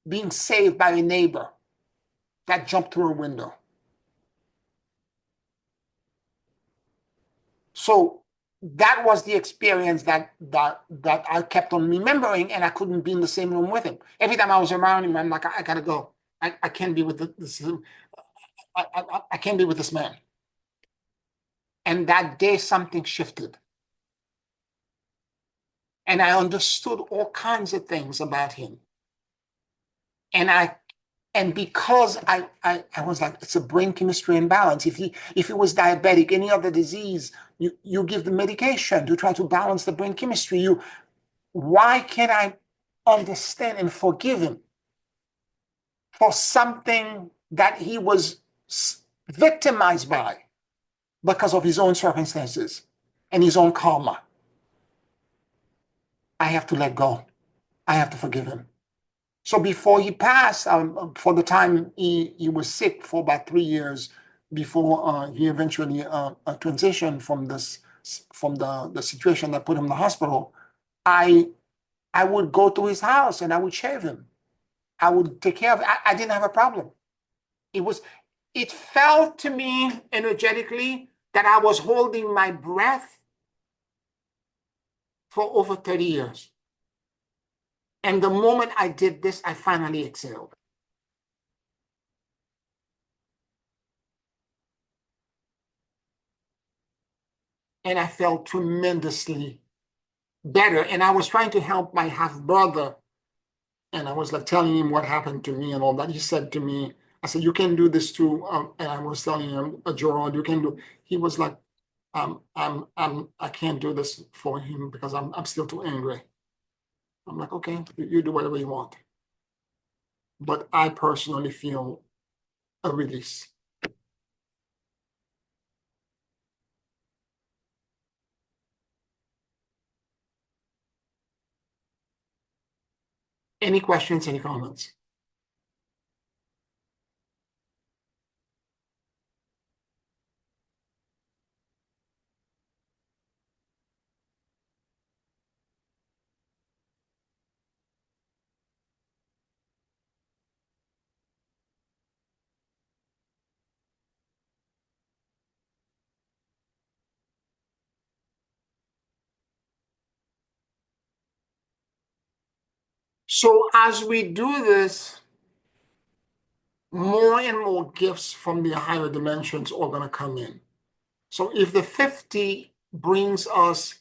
being saved by a neighbor that jumped through a window. So that was the experience that I kept on remembering, and I couldn't be in the same room with him. Every time I was around him, I'm like, I gotta go. I can't be with this. I can't be with this man. And that day, something shifted. and I understood all kinds of things about him. And because I was like, it's a brain chemistry imbalance. If he was diabetic, any other disease, you give the medication to try to balance the brain chemistry. Why can't I understand and forgive him for something that he was victimized by because of his own circumstances and his own karma? I have to let go. I have to forgive him. So before he passed, for the time he was sick for about 3 years before he eventually transitioned from the situation that put him in the hospital, I would go to his house and I would shave him. I would take care of it. I didn't have a problem. It felt to me energetically that I was holding my breath for over 30 years. And the moment I did this, I finally exhaled. And I felt tremendously better. And I was trying to help my half brother. And I was like telling him what happened to me and all that. He said to me, I said, you can do this too. And I was telling him, Gerald, you can do. He was like, I can't do this for him because I'm still too angry. I'm like, okay, you do whatever you want. But I personally feel a release. Any questions, any comments? So as we do this, more and more gifts from the higher dimensions are going to come in. So if the 50 brings us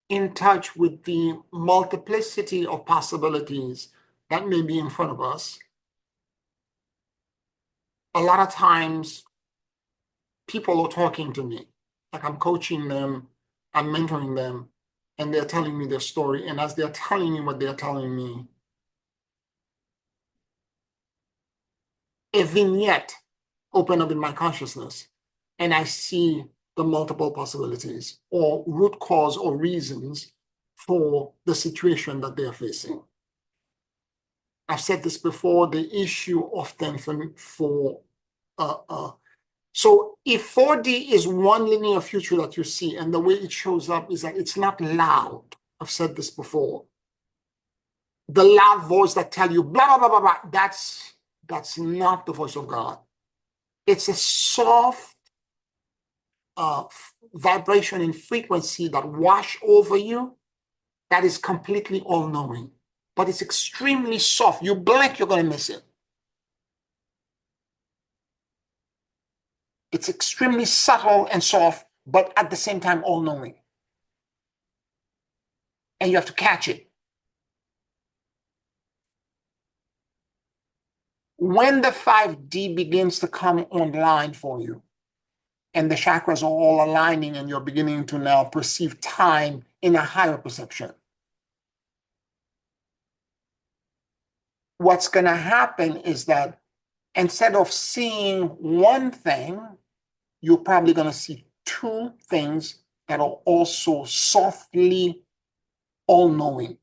in touch with the multiplicity of possibilities that may be in front of us, a lot of times people are talking to me, like I'm coaching them, I'm mentoring them, and they're telling me their story. And as they're telling me what they're telling me, a vignette open up in my consciousness, and I see the multiple possibilities or root cause or reasons for the situation that they're facing. I've said this before, the issue often so if 4D is one linear future that you see, and the way it shows up is that it's not loud. I've said this before. The loud voice that tell you blah, blah, blah, blah, blah, that's not the voice of God. It's a soft vibration and frequency that wash over you that is completely all-knowing. But it's extremely soft. You blink, you're going to miss it. It's extremely subtle and soft, but at the same time all-knowing. And you have to catch it. When the 5D begins to come online for you, and the chakras are all aligning, and you're beginning to now perceive time in a higher perception, what's going to happen is that instead of seeing one thing, you're probably going to see two things that are also softly all-knowing.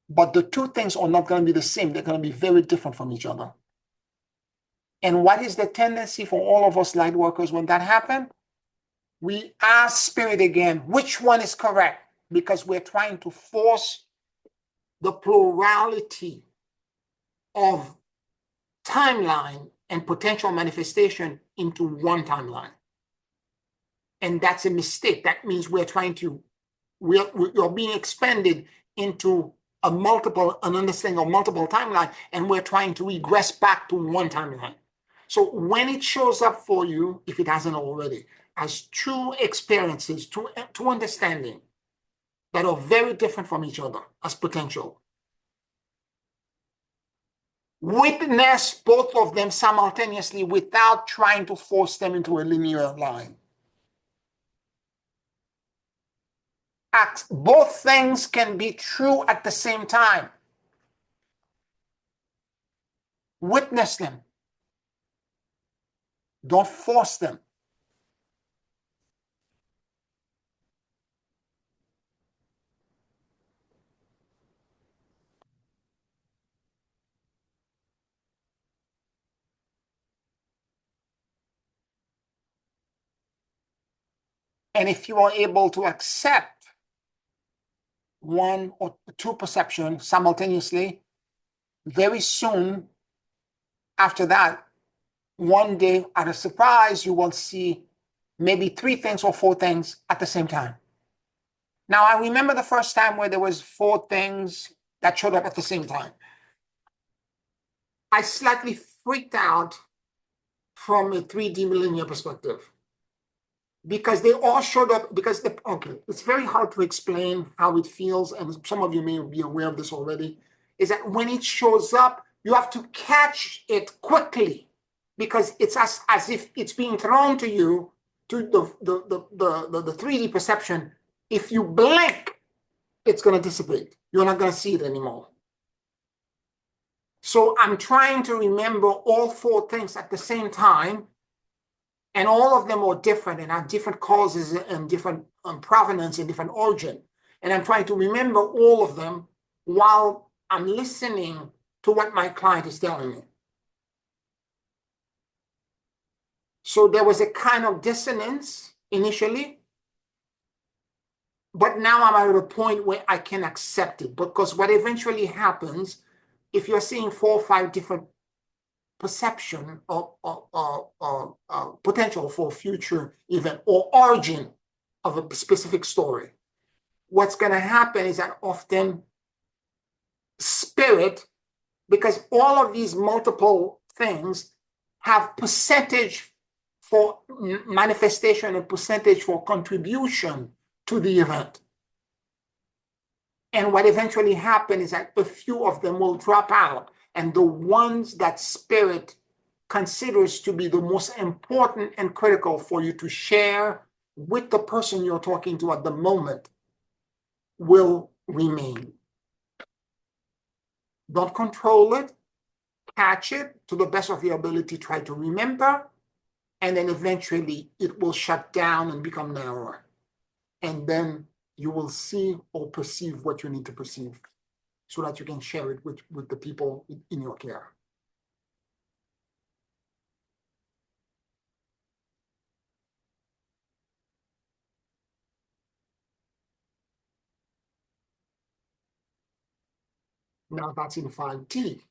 But the two things are not going to be the same. They're going to be very different from each other. And what is the tendency for all of us light workers when that happens? We ask spirit again, which one is correct? Because we're trying to force the plurality of timeline and potential manifestation into one timeline. And that's a mistake. That means we're being expanded into an understanding of multiple timeline, and we're trying to regress back to one timeline. So when it shows up for you, if it hasn't already, as two experiences, two understanding, that are very different from each other as potential. Witness both of them simultaneously without trying to force them into a linear line. Both things can be true at the same time. Witness them. Don't force them. And if you are able to accept one or two perceptions simultaneously, very soon after that, one day at a surprise, you will see maybe 3 things or 4 things at the same time. Now, I remember the first time where there was 4 things that showed up at the same time. I slightly freaked out from a 3D linear perspective because they all showed up because, it's very hard to explain how it feels, and some of you may be aware of this already, is that when it shows up, you have to catch it quickly because it's as if it's being thrown to you to the 3D perception. If you blink, it's going to dissipate. You're not going to see it anymore. So I'm trying to remember all 4 things at the same time, and all of them are different and have different causes and different provenance and different origin. And I'm trying to remember all of them while I'm listening to what my client is telling me. So there was a kind of dissonance initially, but now I'm at a point where I can accept it, because what eventually happens, if you're seeing 4 or 5 different perception or potential for a future event or origin of a specific story, what's going to happen is that often spirit, because all of these multiple things have percentage for manifestation and percentage for contribution to the event. And what eventually happens is that a few of them will drop out, and the ones that spirit considers to be the most important and critical for you to share with the person you're talking to at the moment will remain. Don't control it, catch it to the best of your ability, try to remember, and then eventually it will shut down and become narrower. And then you will see or perceive what you need to perceive so that you can share it with the people in your care. Now that's in 5T.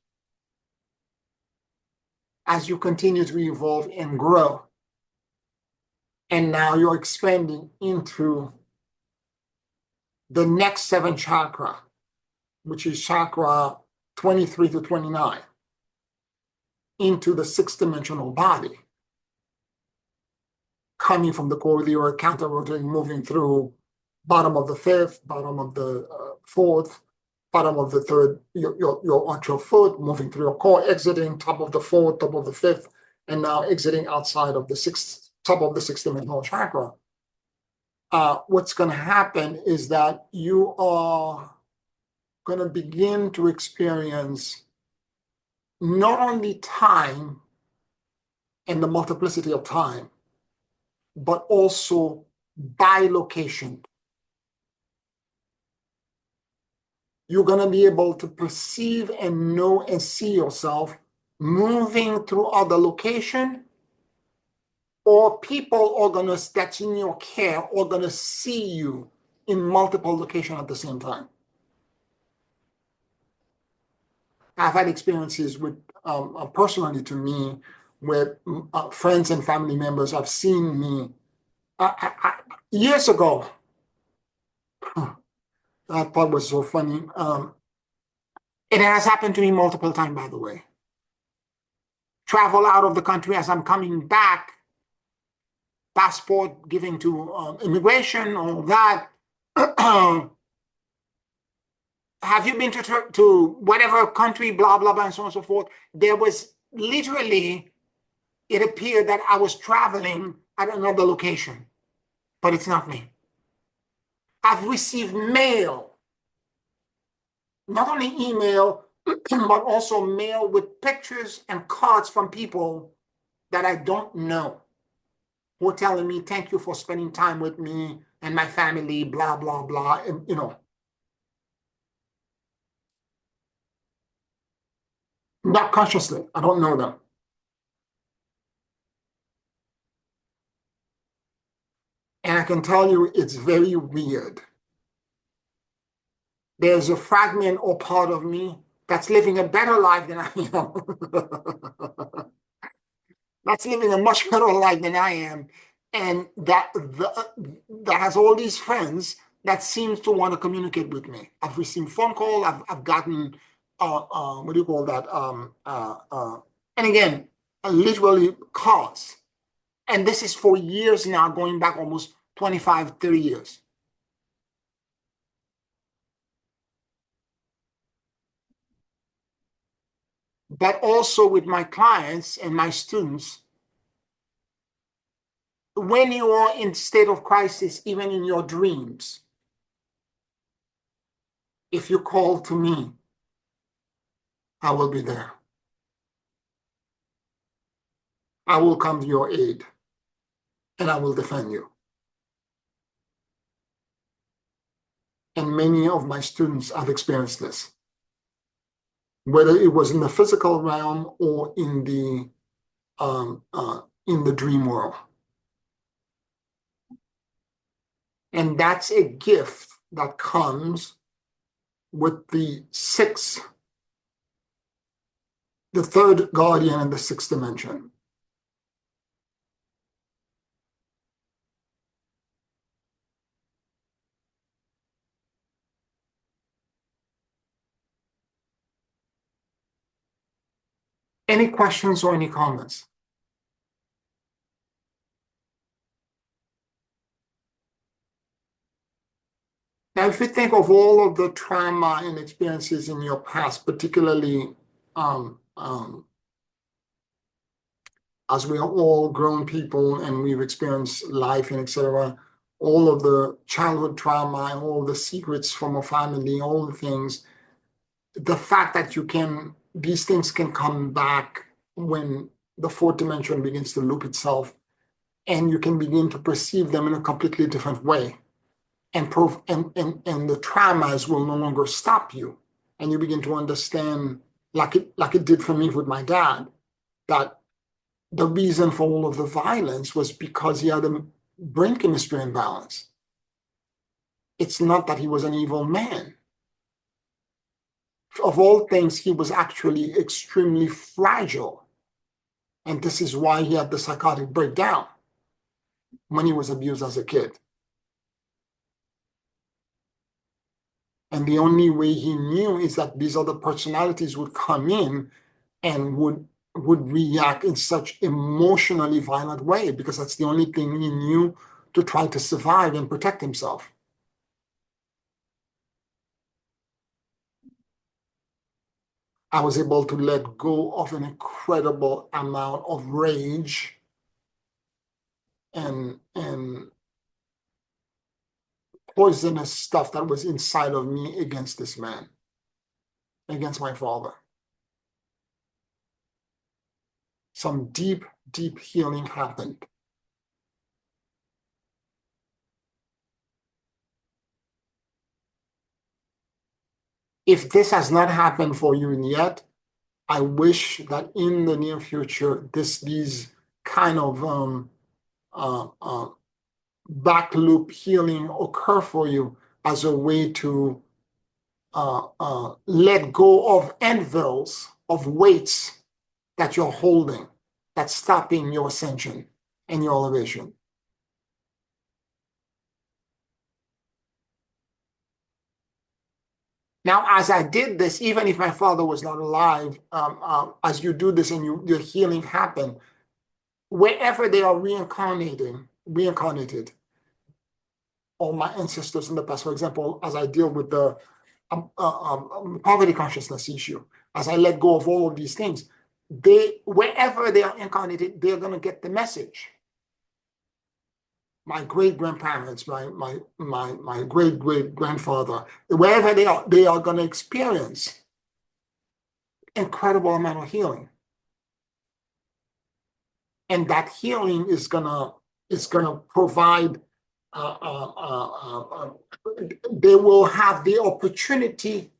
As you continue to evolve and grow, and now you're expanding into the next 7 chakra, which is chakra 23 to 29, into the 6th dimensional body, coming from the core of the earth, counter-rotating, moving through bottom of the 5th, bottom of the 4th, bottom of the 3rd, your actual foot, moving through your core, exiting top of the 4th, top of the 5th, and now exiting outside of the 6th, top of the 6th dimensional chakra. What's going to happen is that you are going to begin to experience not only time and the multiplicity of time, but also bilocation. You're going to be able to perceive and know and see yourself moving through other location, or people are going to, that's in your care, are going to see you in multiple locations at the same time. I've had experiences with, personally to me, where friends and family members have seen me years ago. That part was so funny. It has happened to me multiple times, by the way. Travel out of the country as I'm coming back, passport giving to immigration, all that. have you been to whatever country, blah, blah, blah, and so on and so forth? There was literally, it appeared that I was traveling at another location, but it's not me. I've received mail, not only email, but also mail with pictures and cards from people that I don't know, who are telling me, thank you for spending time with me and my family, blah, blah, blah, and, you know. Not consciously, I don't know them. And I can tell you it's very weird. There's a fragment or part of me that's living a better life than I am. That's living a much better life than I am. And that has all these friends that seems to want to communicate with me. I've received phone call. I've gotten what do you call that? And again, literally calls. And this is for years now, going back almost 25, 30 years. But also with my clients and my students, when you are in state of crisis, even in your dreams, if you call to me, I will be there. I will come to your aid and I will defend you. And many of my students have experienced this, whether it was in the physical realm or in the dream world. And that's a gift that comes with the third guardian in the sixth dimension. Any questions or any comments? Now, if you think of all of the trauma and experiences in your past, particularly as we are all grown people and we've experienced life and etc., all of the childhood trauma and all the secrets from a family, all the things, the fact that these things can come back when the fourth dimension begins to loop itself, and you can begin to perceive them in a completely different way. And the traumas will no longer stop you. And you begin to understand, like it did for me with my dad, that the reason for all of the violence was because he had a brain chemistry imbalance. It's not that he was an evil man. Of all things, he was actually extremely fragile. And this is why he had the psychotic breakdown when he was abused as a kid. And the only way he knew is that these other personalities would come in and would react in such emotionally violent way, because that's the only thing he knew to try to survive and protect himself. I was able to let go of an incredible amount of rage and poisonous stuff that was inside of me against this man, against my father. Some deep, deep healing happened. If this has not happened for you yet, I wish that in the near future, these kind of back loop healing occur for you as a way to let go of anvils, of weights that you're holding, that's stopping your ascension and your elevation. Now, as I did this, even if my father was not alive, as you do this and your healing happen, wherever they are reincarnated, all my ancestors in the past, for example, as I deal with the poverty consciousness issue, as I let go of all of these things, wherever they are incarnated, they're going to get the message. My great grandparents, my great great grandfather, wherever they are going to experience incredible amount of healing, and that healing is gonna provide. They will have the opportunity,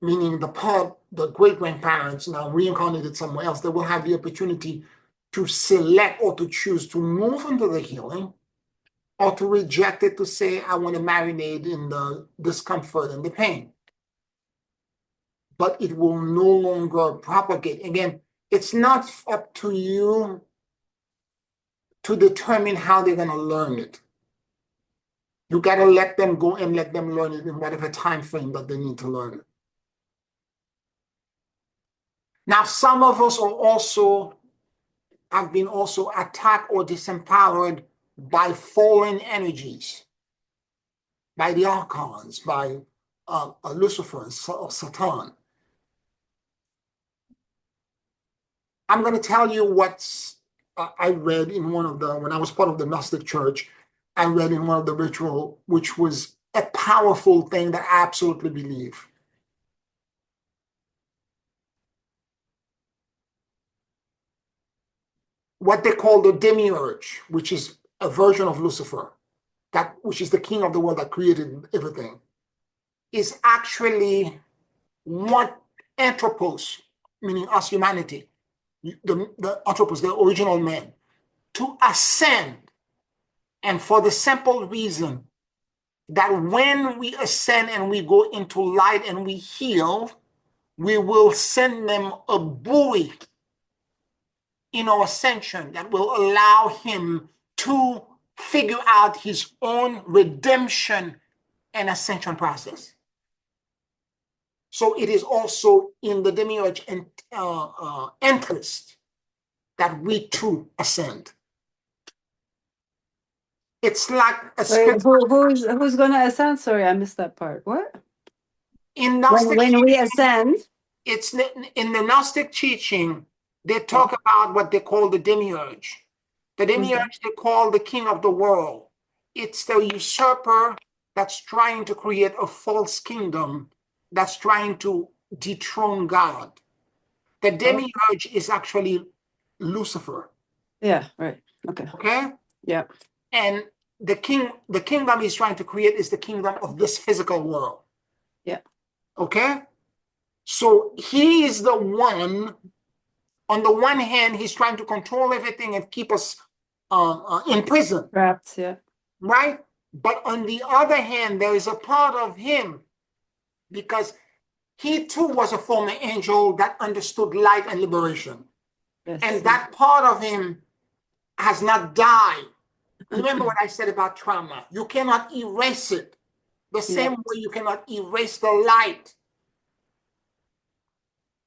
meaning the great grandparents now reincarnated somewhere else. They will have the opportunity to select or to choose to move into the healing, or to reject it, to say, I want to marinate in the discomfort and the pain. But it will no longer propagate. Again, it's not up to you to determine how they're going to learn it. You got to let them go and let them learn it in whatever time frame that they need to learn it. Now, some of us have been also attacked or disempowered by fallen energies, by the archons, by Lucifer or Satan. I'm going to tell you what I read in when I was part of the Gnostic Church, I read in one of the ritual, which was a powerful thing that I absolutely believe. What they call the demiurge, which is a version of Lucifer, which is the king of the world that created everything, is actually what anthropos, meaning us humanity, the anthropos, the original man, to ascend. And for the simple reason that when we ascend and we go into light and we heal, we will send them a buoy in our ascension that will allow him to figure out his own redemption and ascension process. So it is also in the demiurge interest that we too ascend. It's like a Wait, who's going to ascend? Sorry, I missed that part. What? In Gnostic when we ascend? It's in the Gnostic teaching, they talk about what they call the demiurge. The demiurge they call the king of the world. It's the usurper that's trying to create a false kingdom, that's trying to dethrone God. The demiurge is actually Lucifer. Yeah, right. Okay. Okay? Yeah. And the kingdom he's trying to create is the kingdom of this physical world. Yeah. Okay? So he is the one, on the one hand, he's trying to control everything and keep us in prison. Trapped, yeah. Right? But on the other hand, there is a part of him, because he too was a former angel that understood light and liberation. Yes. And that part of him has not died. Remember what I said about trauma. You cannot erase it. The same way you cannot erase the light.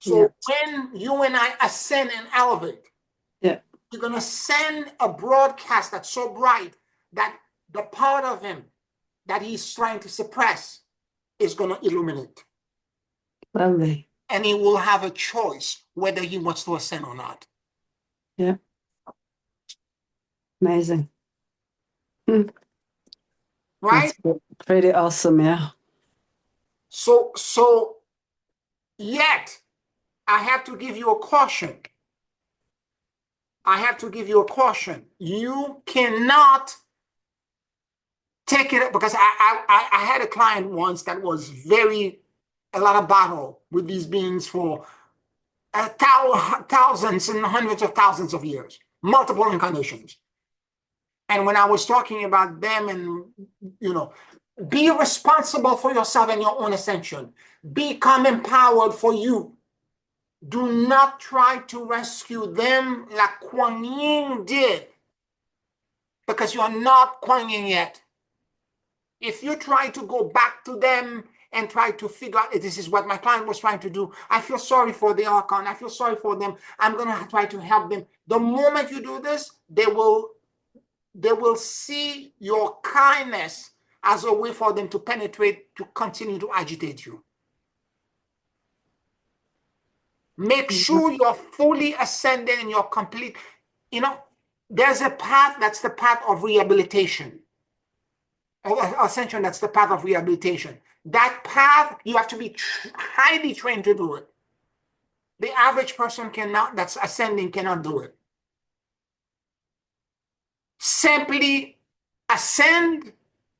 So when you and I ascend and elevate, you're going to send a broadcast that's so bright that the part of him that he's trying to suppress is going to illuminate. Lovely. And he will have a choice whether he wants to ascend or not. Yeah. Amazing. Right? That's pretty awesome, yeah. So yet, I have to give you a caution. You cannot take it, because I had a client once that was a lot of battle with these beings for thousands and hundreds of thousands of years, multiple incarnations. And when I was talking about them and, be responsible for yourself and your own ascension. Become empowered for you. Do not try to rescue them like Kuan Yin did, because you are not Kuan Yin yet. If you try to go back to them and try to figure out, this is what my client was trying to do, I feel sorry for the Archon, I feel sorry for them, I'm going to try to help them. The moment you do this, they will see your kindness, as a way for them to penetrate, to continue to agitate you. Make sure you're fully ascended and you're complete. You know, there's a path that's the path of rehabilitation. Ascension, that's the path of rehabilitation. That path, you have to be highly trained to do it. The average person cannot, that's ascending, cannot do it. Simply ascend,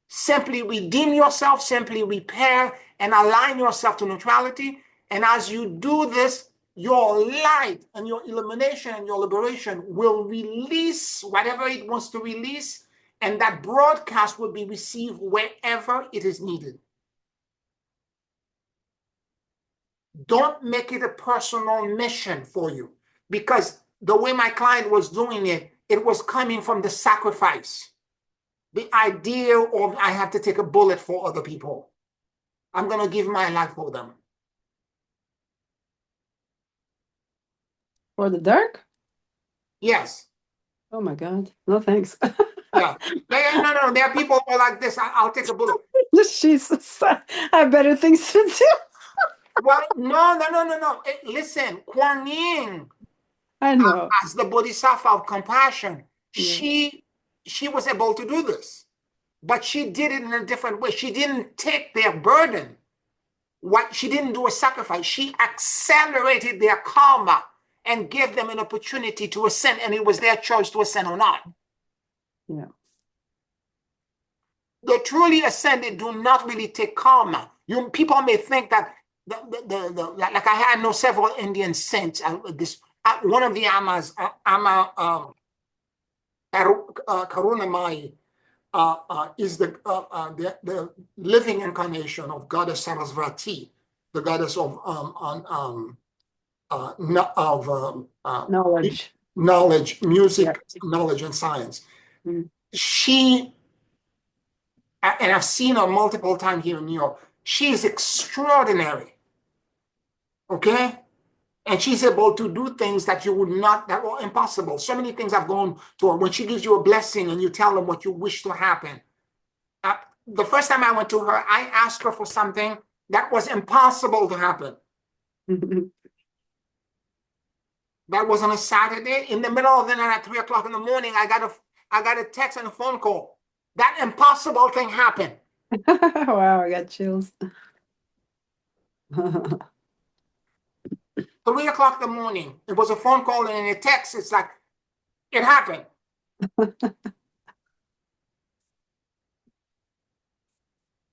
simply redeem yourself, simply repair and align yourself to neutrality. And as you do this, your light and your illumination and your liberation will release whatever it wants to release, and that broadcast will be received wherever it is needed. Don't make it a personal mission for you, because the way my client was doing it, it was coming from the sacrifice. The idea of I have to take a bullet for other people. I'm going to give my life for them. For the dark? Yes. Oh my God. No, thanks. Yeah. No. There are people who are like this. I'll take a bullet. Jesus. I have better things to do. Well, no. Listen, Kuan Yin, I know. as the Bodhisattva of compassion, Yeah. she was able to do this, but she did it in a different way. She didn't take their burden. She didn't do a sacrifice. She accelerated their karma and gave them an opportunity to ascend, and it was their choice to ascend or not. Yeah. The truly ascended do not really take karma. People may think that like I know several Indian saints. One of the Amas, Karunamai, is the living incarnation of Goddess Sarasvati, the goddess of Knowledge. music, Yeah. knowledge, and science. Mm. She, and I've seen her multiple times here in New York, she is extraordinary. Okay? And she's able to do things that you would not, that were impossible. So many things have gone to her. When she gives you a blessing and you tell them what you wish to happen. The first time I went to her, I asked her for something that was impossible to happen. That was on a Saturday. In the middle of the night at 3 o'clock in the morning, I got a text and a phone call. That impossible thing happened. Wow, I got chills. 3 o'clock in the morning. It was a phone call and a text. It's like, it happened.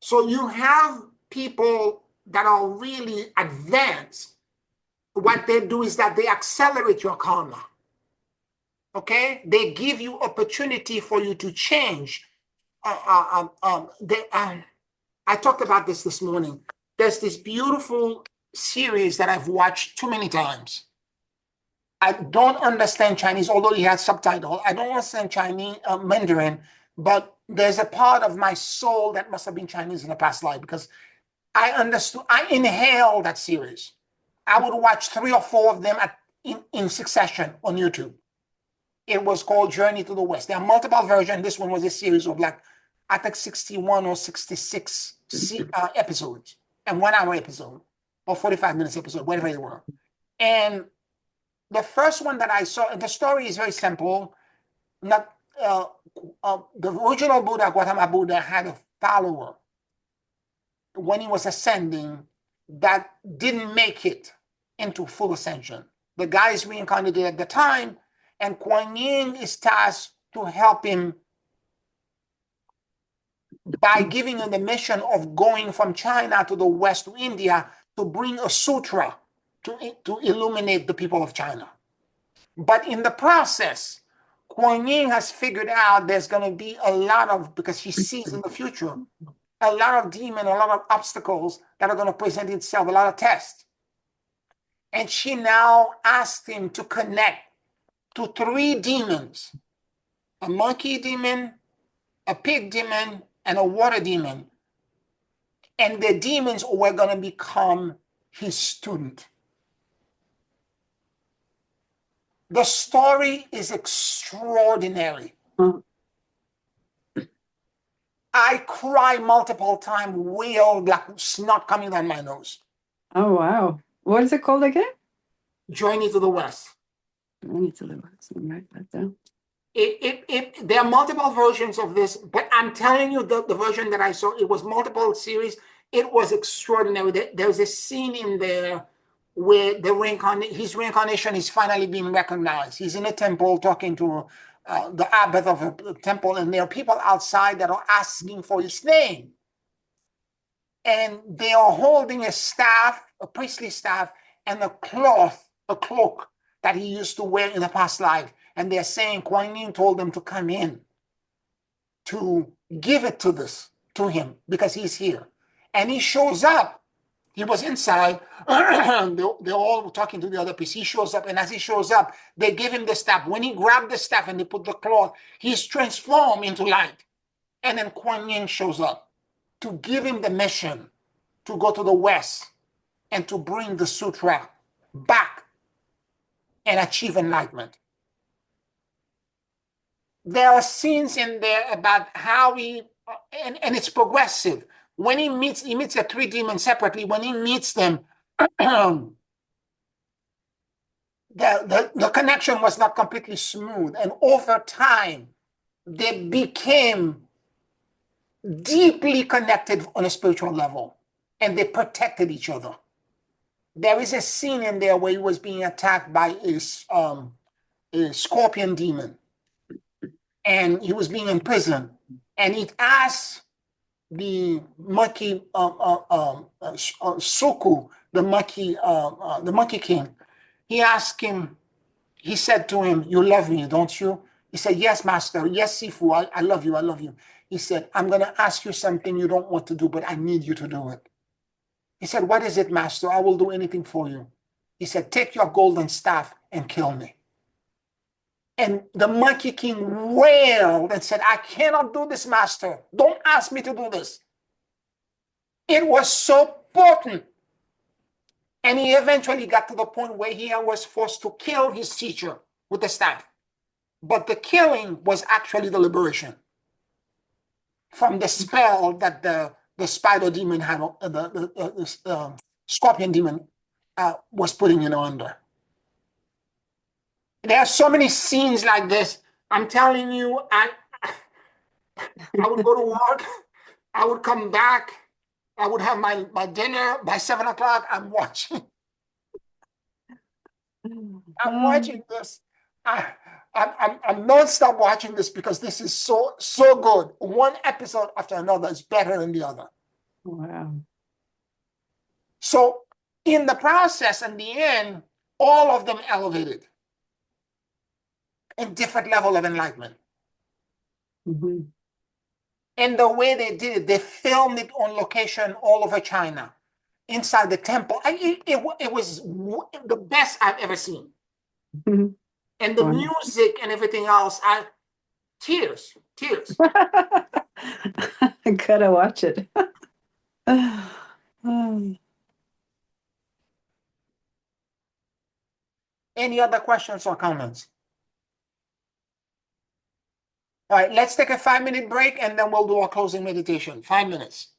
So you have people that are really advanced. What they do is that they accelerate your karma. Okay? They give you opportunity for you to change. I talked about this morning. There's this beautiful series that I've watched too many times. I don't understand Chinese, although it has subtitles. I don't understand Chinese, Mandarin, but there's a part of my soul that must have been Chinese in a past life, because I understood, I inhaled that series. I would watch 3 or 4 of them in succession on YouTube. It was called Journey to the West. There are multiple versions. This one was a series of like, I think 61 or 66 episodes, and 1 hour episode, or 45 minutes episode, whatever they were. And the first one that I saw, the story is very simple. Not the original Buddha, Gautama Buddha, had a follower when he was ascending that didn't make it into full ascension. The guy is reincarnated at the time, and Kuan Yin is tasked to help him by giving him the mission of going from China to the West to India to bring a sutra to illuminate the people of China. But in the process, Kuan Yin has figured out there's going to be a lot of, because he sees in the future, a lot of demons, a lot of obstacles that are going to present itself, a lot of tests. And she now asked him to connect to 3 demons, a monkey demon, a pig demon, and a water demon. And the demons were going to become his student. The story is extraordinary. I cry multiple times, wail like snot coming down my nose. Oh, wow. What is it called again? Journey to the West. I need to write that down. There are multiple versions of this, but I'm telling you the version that I saw, it was multiple series. It was extraordinary. There's a scene in there where his reincarnation is finally being recognized. He's in a temple talking to the abbot of a temple, and there are people outside that are asking for his name. And they are holding a staff, a priestly staff, and a cloak that he used to wear in the past life. And they're saying Kuan Yin told them to come in to give it to him because he's here. And he shows up. He was inside. They're all talking to the other piece. He shows up, and as he shows up, they give him the staff. When he grabbed the staff and they put the cloth, he's transformed into light. And then Kuan Yin shows up to give him the mission to go to the West and to bring the sutra back and achieve enlightenment. There are scenes in there about how and it's progressive. When he meets the three demons separately. When he meets them, the connection was not completely smooth. And over time, they became deeply connected on a spiritual level, and they protected each other. There is a scene in there where he was being attacked by a scorpion demon, and he was being imprisoned, and he asked the monkey Suku, the monkey king. He asked him. He said to him, "You love me, don't you?" He said, "Yes, master. Yes, Sifu. I love you. I love you." He said, "I'm going to ask you something you don't want to do, but I need you to do it." He said, "What is it, master? I will do anything for you." He said, "Take your golden staff and kill me." And the monkey king wailed and said, "I cannot do this, master. Don't ask me to do this." It was so potent. And he eventually got to the point where he was forced to kill his teacher with the staff. But the killing was actually the liberation from the spell that the spider demon had, the scorpion demon was putting under. There are so many scenes like this. I'm telling you, I would go to work, I would come back, I would have my dinner by 7 o'clock. I'm watching this. I'm non-stop watching this because this is so good. One episode after another is better than the other. Wow. So in the process, in the end, all of them elevated in different level of enlightenment. Mm-hmm. And the way they did it, they filmed it on location all over China, inside the temple. It was the best I've ever seen. Mm-hmm. And the music and everything else, tears. I gotta watch it. Any other questions or comments? All right, let's take a 5-minute break and then we'll do our closing meditation. 5 minutes.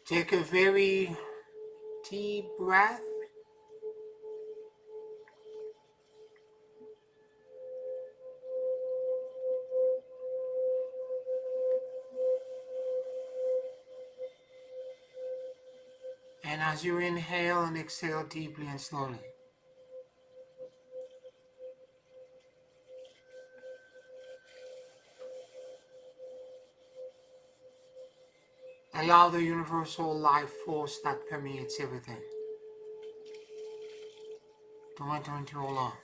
Take a very deep breath. And as you inhale and exhale deeply and slowly, allow the universal life force that permeates everything to enter into your lungs.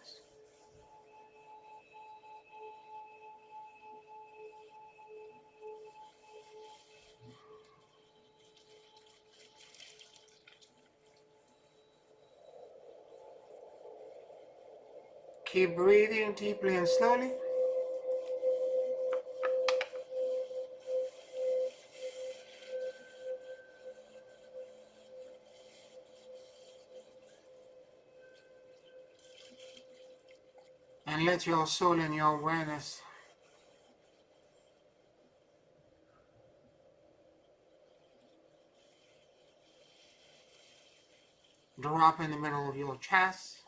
Keep breathing deeply and slowly. And let your soul and your awareness drop in the middle of your chest.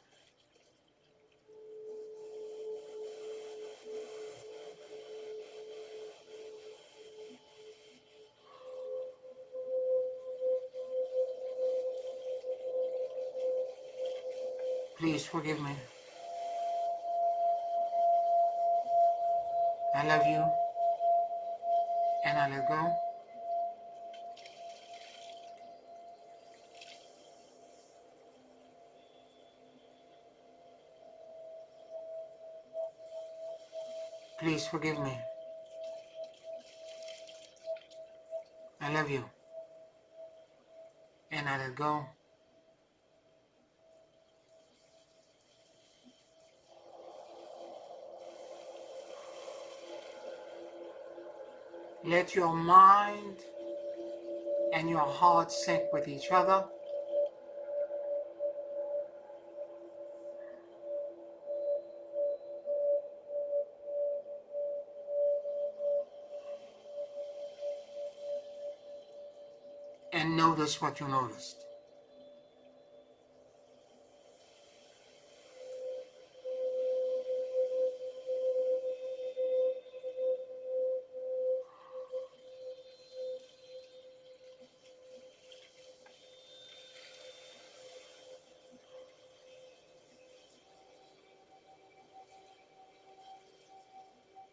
Please forgive me. I love you, and I let go. Please forgive me. I love you, and I let go. Let your mind and your heart sync with each other. And notice what you noticed.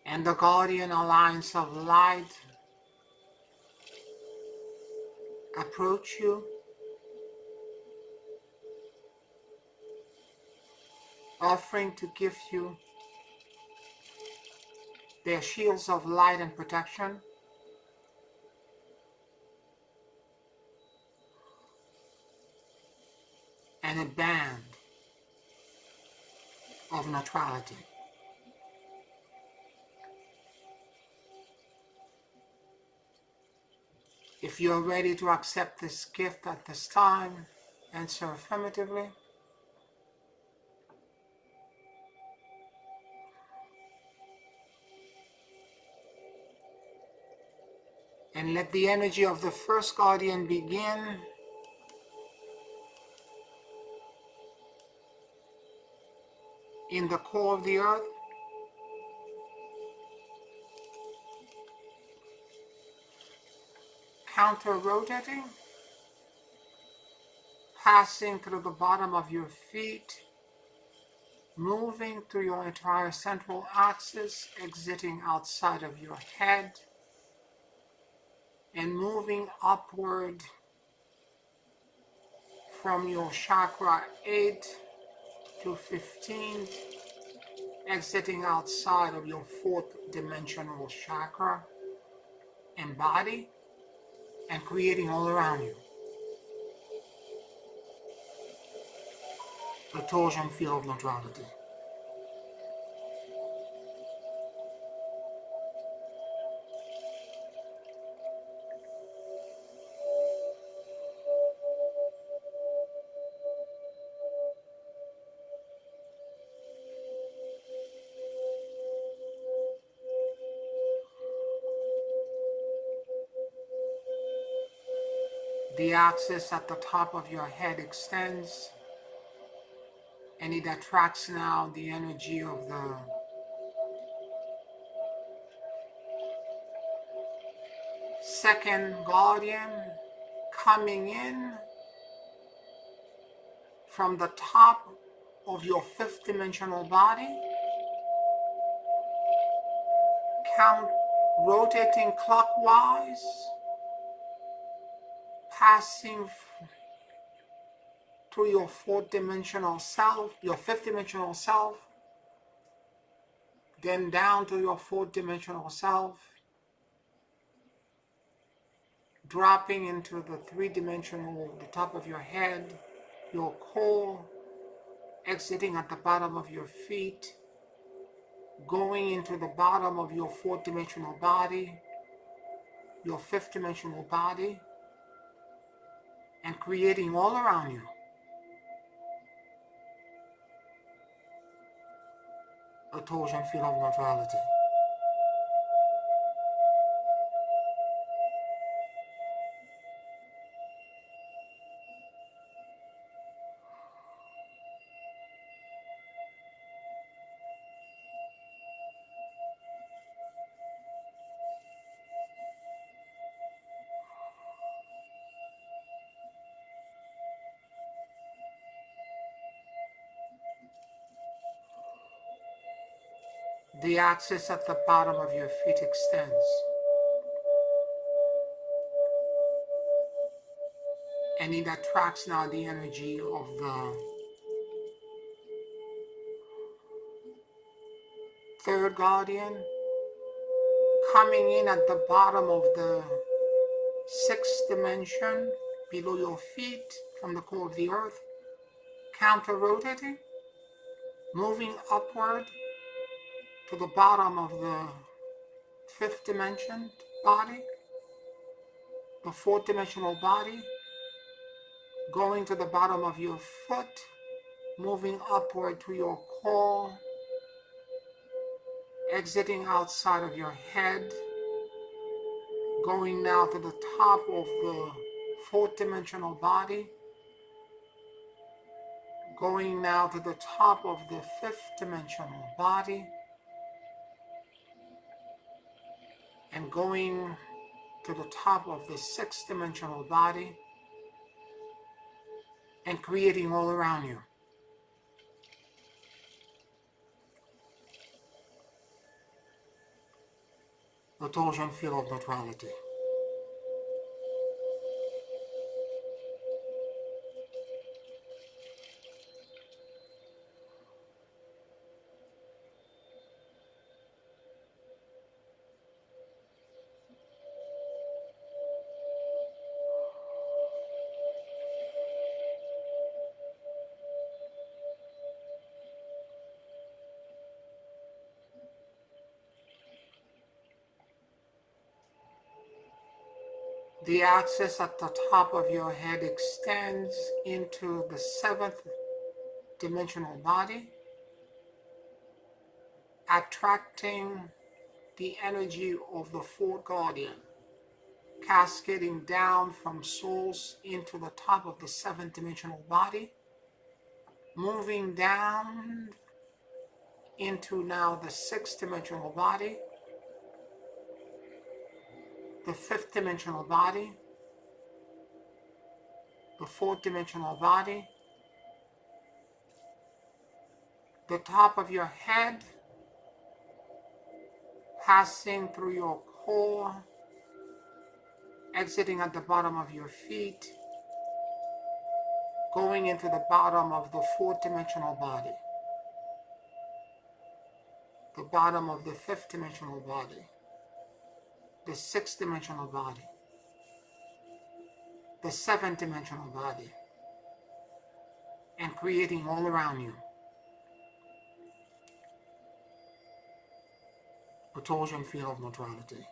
And the guardian alliance of light approach you, offering to give you their shields of light and protection, and a band of neutrality. If you are ready to accept this gift at this time, answer affirmatively. And let the energy of the first guardian begin in the core of the earth, counter-rotating, passing through the bottom of your feet, moving through your entire central axis, exiting outside of your head, and moving upward from your chakra 8 to 15, exiting outside of your fourth dimensional chakra and body, and creating all around you a torsion field of neutrality. The axis at the top of your head extends, and it attracts now the energy of the second guardian coming in from the top of your fifth dimensional body, rotating clockwise, passing through your fourth dimensional self, your fifth dimensional self, then down to your fourth dimensional self, dropping into the three-dimensional, the top of your head, your core, exiting at the bottom of your feet, going into the bottom of your fourth dimensional body, your fifth dimensional body, and creating all around you a torsion field of neutrality. The axis at the bottom of your feet extends, and it attracts now the energy of the third guardian coming in at the bottom of the sixth dimension below your feet from the core of the earth, counter rotating, moving upward to the bottom of the fifth dimension body, the fourth dimensional body, going to the bottom of your foot, moving upward to your core, exiting outside of your head, going now to the top of the fourth dimensional body, going now to the top of the fifth dimensional body, and going to the top of the sixth dimensional body, and creating all around you the torsion field of neutrality. The axis at the top of your head extends into the seventh dimensional body, attracting the energy of the fourth guardian, cascading down from source into the top of the seventh dimensional body, moving down into now the sixth dimensional body, the fifth dimensional body, the fourth dimensional body, the top of your head, passing through your core, exiting at the bottom of your feet, going into the bottom of the fourth dimensional body, the bottom of the fifth dimensional body, the sixth dimensional body, the seventh dimensional body, and creating all around you a torsion field of neutrality.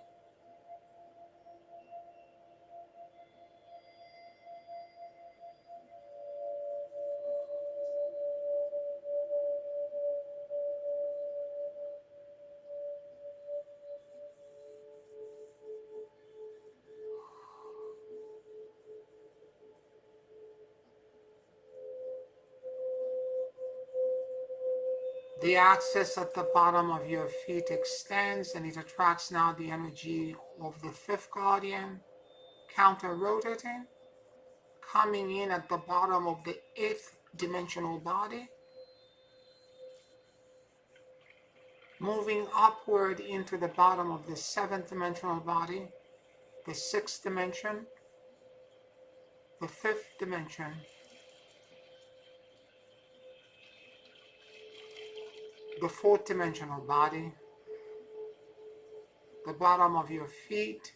The axis at the bottom of your feet extends and it attracts now the energy of the fifth guardian, counter-rotating, coming in at the bottom of the eighth dimensional body, moving upward into the bottom of the seventh dimensional body, the sixth dimension, the fifth dimension, the fourth dimensional body, the bottom of your feet,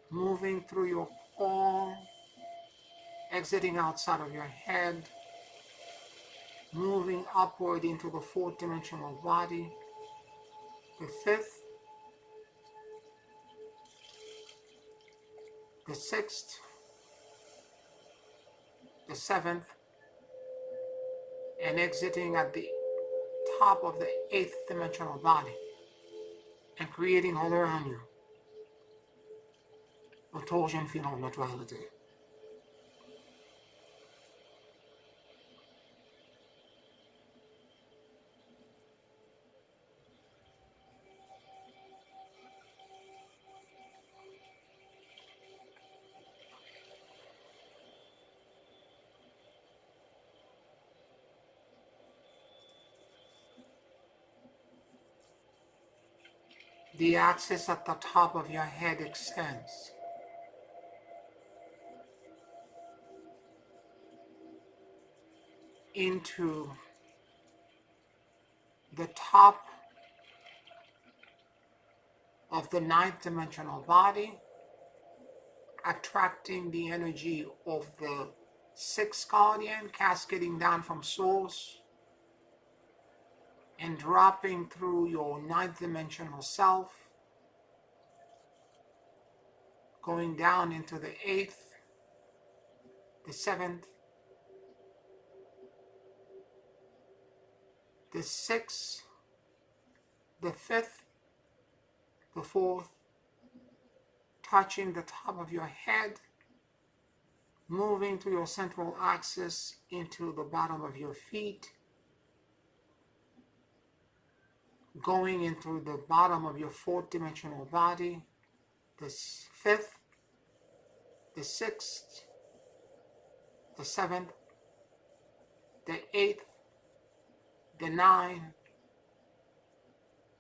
moving through your core, exiting outside of your head, moving upward into the fourth dimensional body, the fifth, the sixth, the seventh, and exiting at the top of the eighth dimensional body and creating all around you a torsion field of neutrality. The axis at the top of your head extends. Into the top of the ninth dimensional body, attracting the energy of the sixth guardian, cascading down from source and dropping through your ninth dimensional self, going down into the eighth, the seventh, the sixth, the fifth, the fourth, touching the top of your head, moving to your central axis into the bottom of your feet, going into the bottom of your fourth dimensional body, the fifth, the sixth, the seventh, the eighth, the ninth,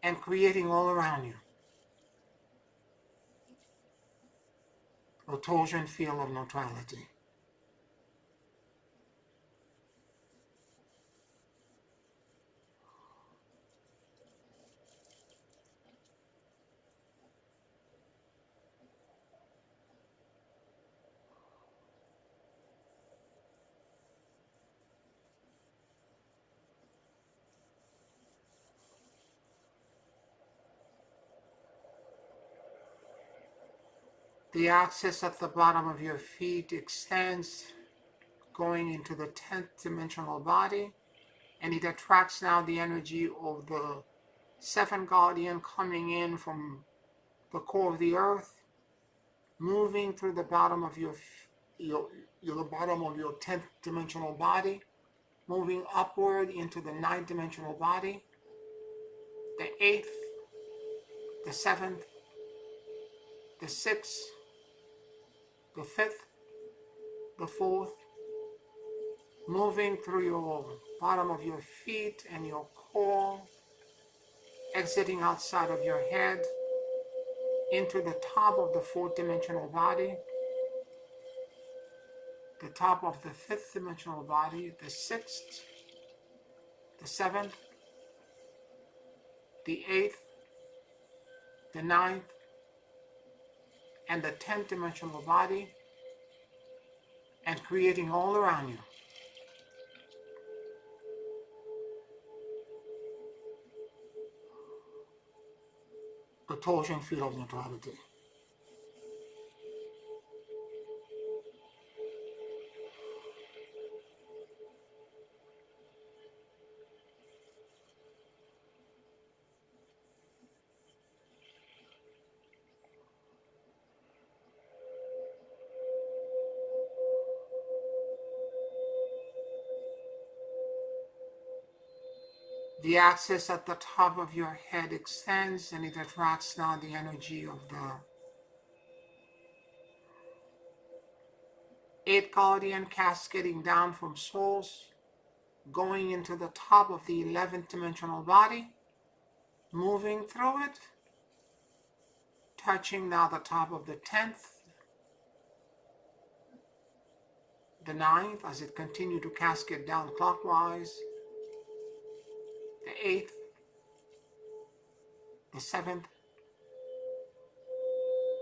and creating all around you a torsion field of neutrality. The axis at the bottom of your feet extends, going into the 10th dimensional body, and it attracts now the energy of the seventh guardian coming in from the core of the earth, moving through the bottom of the bottom of your 10th dimensional body, moving upward into the 9th dimensional body, the 8th, the 7th, the 6th, the 5th, the 4th, moving through your bottom of your feet and your core, exiting outside of your head into the top of the 4th dimensional body, the top of the 5th dimensional body, the 6th, the 7th, the 8th, the 9th, and the 10th dimensional body, and creating all around you a torsion field of neutrality. The axis at the top of your head extends and it attracts now the energy of the 8th guardian cascading down from source, going into the top of the 11th dimensional body, moving through it, touching now the top of the 10th, the 9th as it continued to cascade down clockwise, the 8th, the 7th,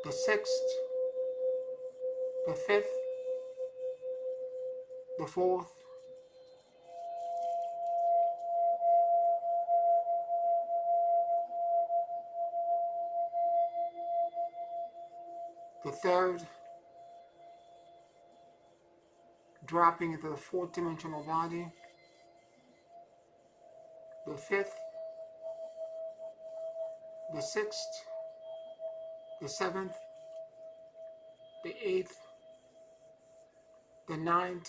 the 6th, the 5th, the 4th, the 3rd, dropping into the 4th dimensional body, the 5th, the 6th, the 7th, the 8th, the 9th,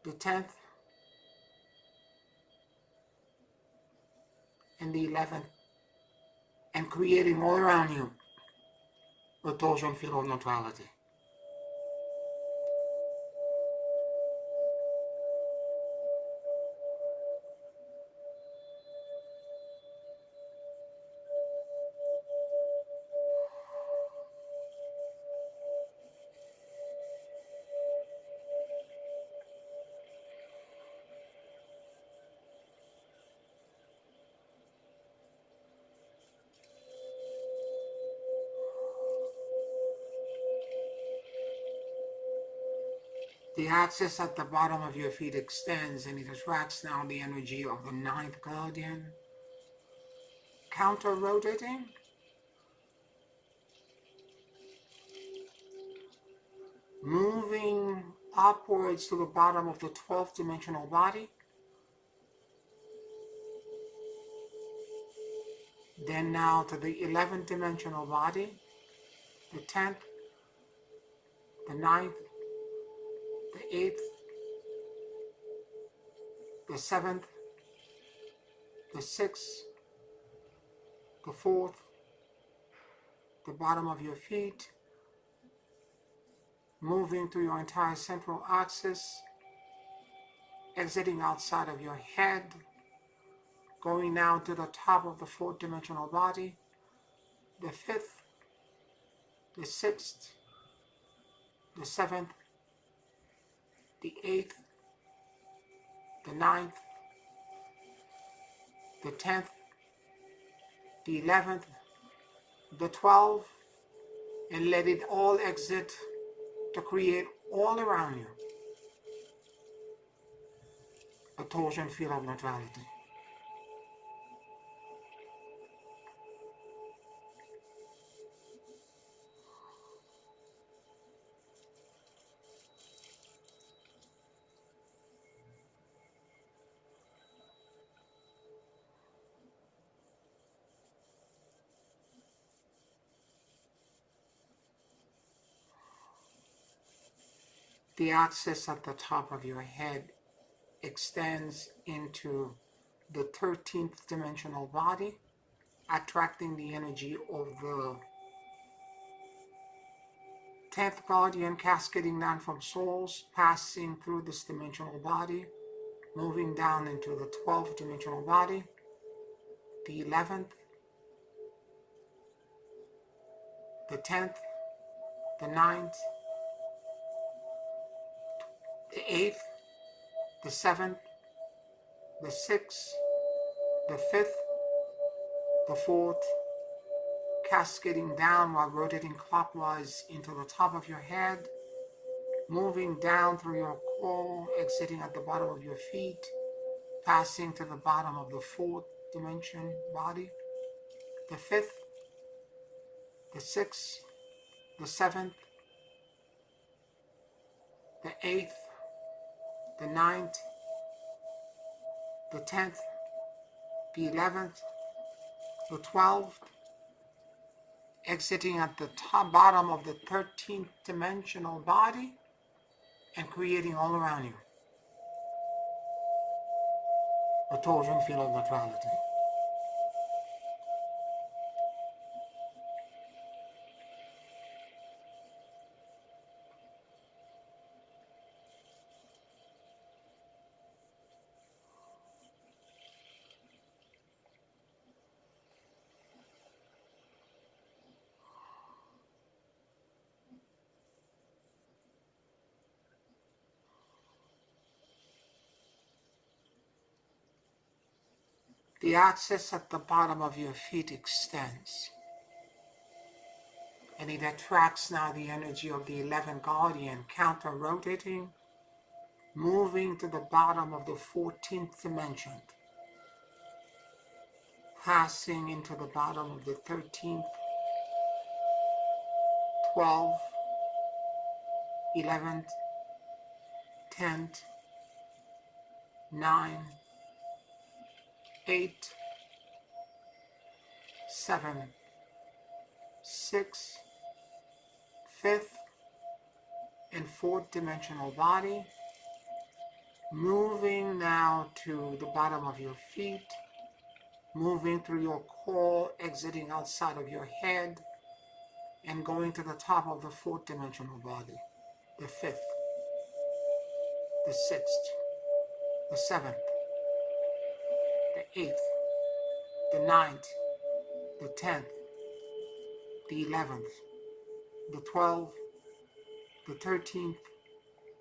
the 10th, and the 11th, and creating all around you a torsion field of neutrality. The axis at the bottom of your feet extends and it attracts now the energy of the 9th guardian, counter-rotating, moving upwards to the bottom of the 12th dimensional body, then now to the 11th dimensional body, the 10th, the 9th, the 8th, the 7th, the 6th, the 4th, the bottom of your feet, moving through your entire central axis, exiting outside of your head, going now to the top of the 4th dimensional body, the 5th, the 6th, the 7th, the 8th, the 9th, the 10th, the 11th, the 12th, and let it all exit to create all around you a torsion field of neutrality. The axis at the top of your head extends into the 13th dimensional body, attracting the energy of the 10th guardian cascading down from souls, passing through this dimensional body, moving down into the 12th dimensional body, the 11th, the 10th, the 9th, the 8th, the 7th, the 6th, the 5th, the 4th, cascading down while rotating clockwise into the top of your head, moving down through your core, exiting at the bottom of your feet, passing to the bottom of the 4th dimension body, the 5th, the 6th, the 7th, the 8th, the 9th, the 10th, the 11th, the 12th, exiting at the top bottom of the 13th dimensional body and creating all around you a torsion field of neutrality. The axis at the bottom of your feet extends, and it attracts now the energy of the 11th guardian, counter-rotating, moving to the bottom of the 14th dimension, passing into the bottom of the 13th, 12th, 11th, 10th, 9, 8, 7, 6, 5th, and 4th dimensional body, moving now to the bottom of your feet, moving through your core, exiting outside of your head, and going to the top of the 4th dimensional body, the 5th, the 6th, the 7th, the 8th, the 9th, the 10th, the 11th, the 12th, the 13th,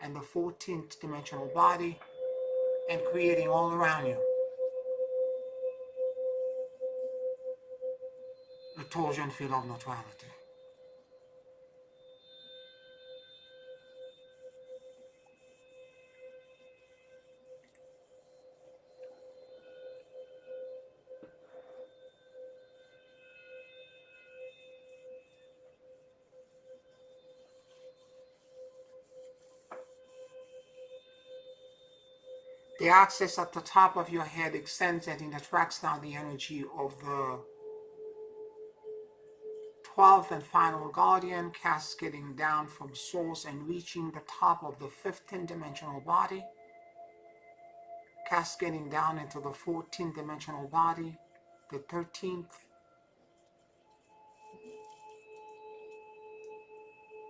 and the 14th dimensional body, and creating all around you a torsion field of neutrality. The axis at the top of your head extends and it attracts now the energy of the 12th and final guardian, cascading down from source and reaching the top of the 15th dimensional body, cascading down into the 14th dimensional body, the 13th,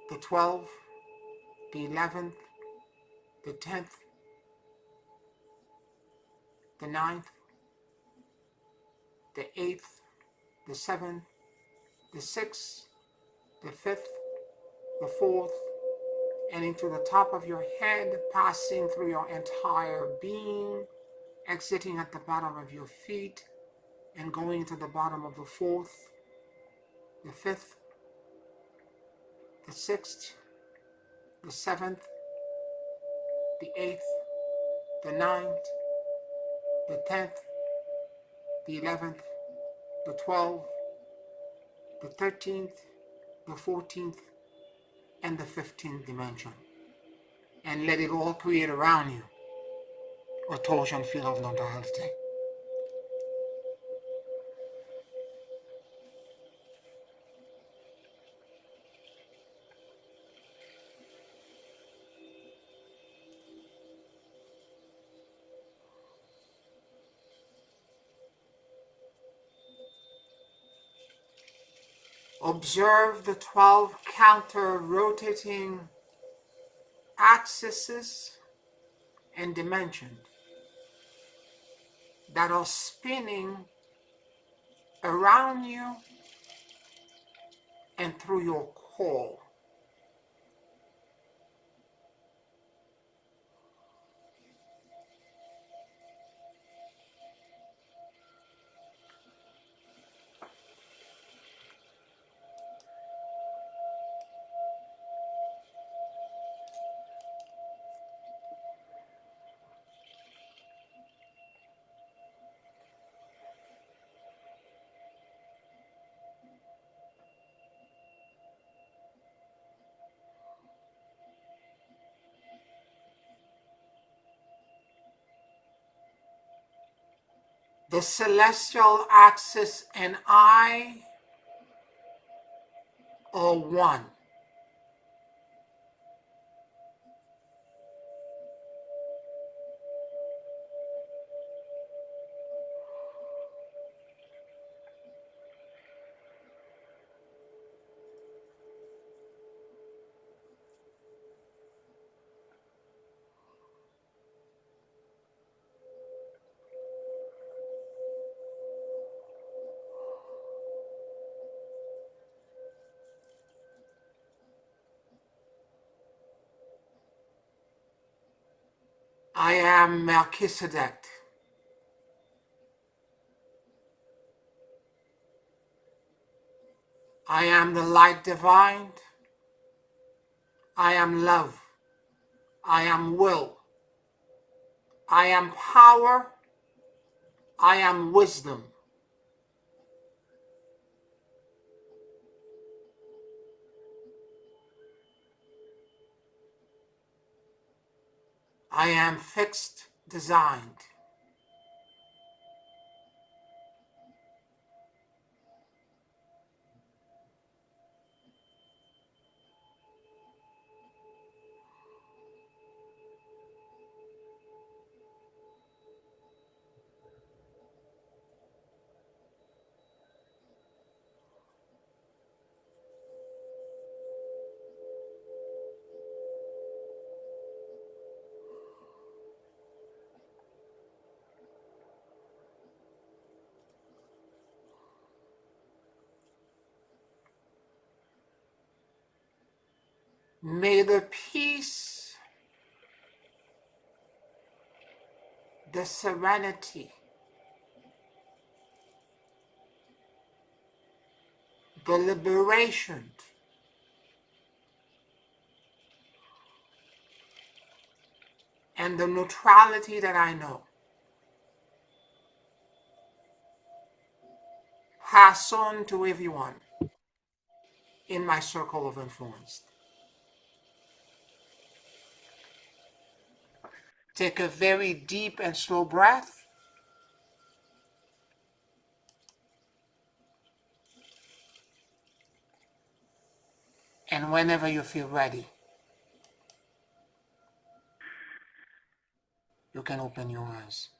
the 12th, the 11th, the 10th, the 9th, the 8th, the 7th, the 6th, the 5th, the 4th, and into the top of your head, passing through your entire being, exiting at the bottom of your feet, and going to the bottom of the 4th, the 5th, the 6th, the 7th, the 8th, the 9th, the 10th, the 11th, the 12th, the 13th, the 14th, and the 15th dimension. And let it all create around you a torsion field of non-duality. Observe the 12 counter-rotating axes and dimensions that are spinning around you and through your core. The celestial axis and I are one. I am Melchizedek. I am the light divine. I am love. I am will. I am power. I am wisdom. I am fixed, designed. May the peace, the serenity, the liberation, and the neutrality that I know pass on to everyone in my circle of influence. Take a very deep and slow breath. And whenever you feel ready, you can open your eyes.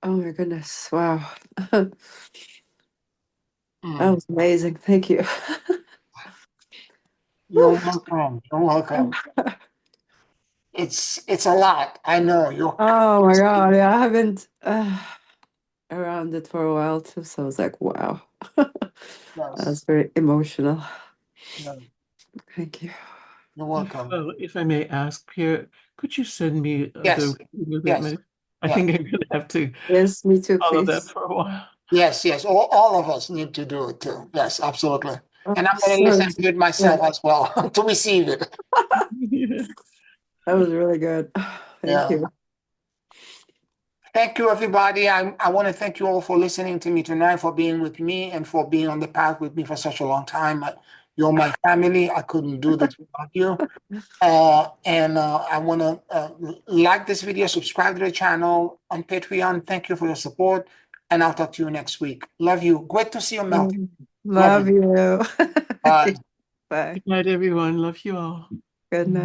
Oh my goodness. Wow. That Mm. was amazing. Thank you. You're welcome. You're welcome. It's a lot. I know. You're Oh my God. Yeah, I haven't around it for a while too. So I was like, wow. That was yes, very emotional. yes. Thank you. You're welcome. If I may ask, Pierre, could you send me Yes, yes, I yeah. think I'm going to have to Yes, me too, follow that please. for a while. Yes, yes. All of us need to do it too. Yes, absolutely. Oh, And I'm going to so, listen to it myself as well to receive it. Yeah. that was really good. Thank Yeah. you. Thank you, everybody. I want to thank you all for listening to me tonight, for being with me, and for being on the path with me for such a long time. You're my family. I couldn't do this without you. I want to like this video, subscribe to the channel on Patreon. Thank you for your support, and I'll talk to you next week. Love you. Great to see you, Melton. Love Love you. you. Bye. Bye. Good night, everyone. Love you all. Good night.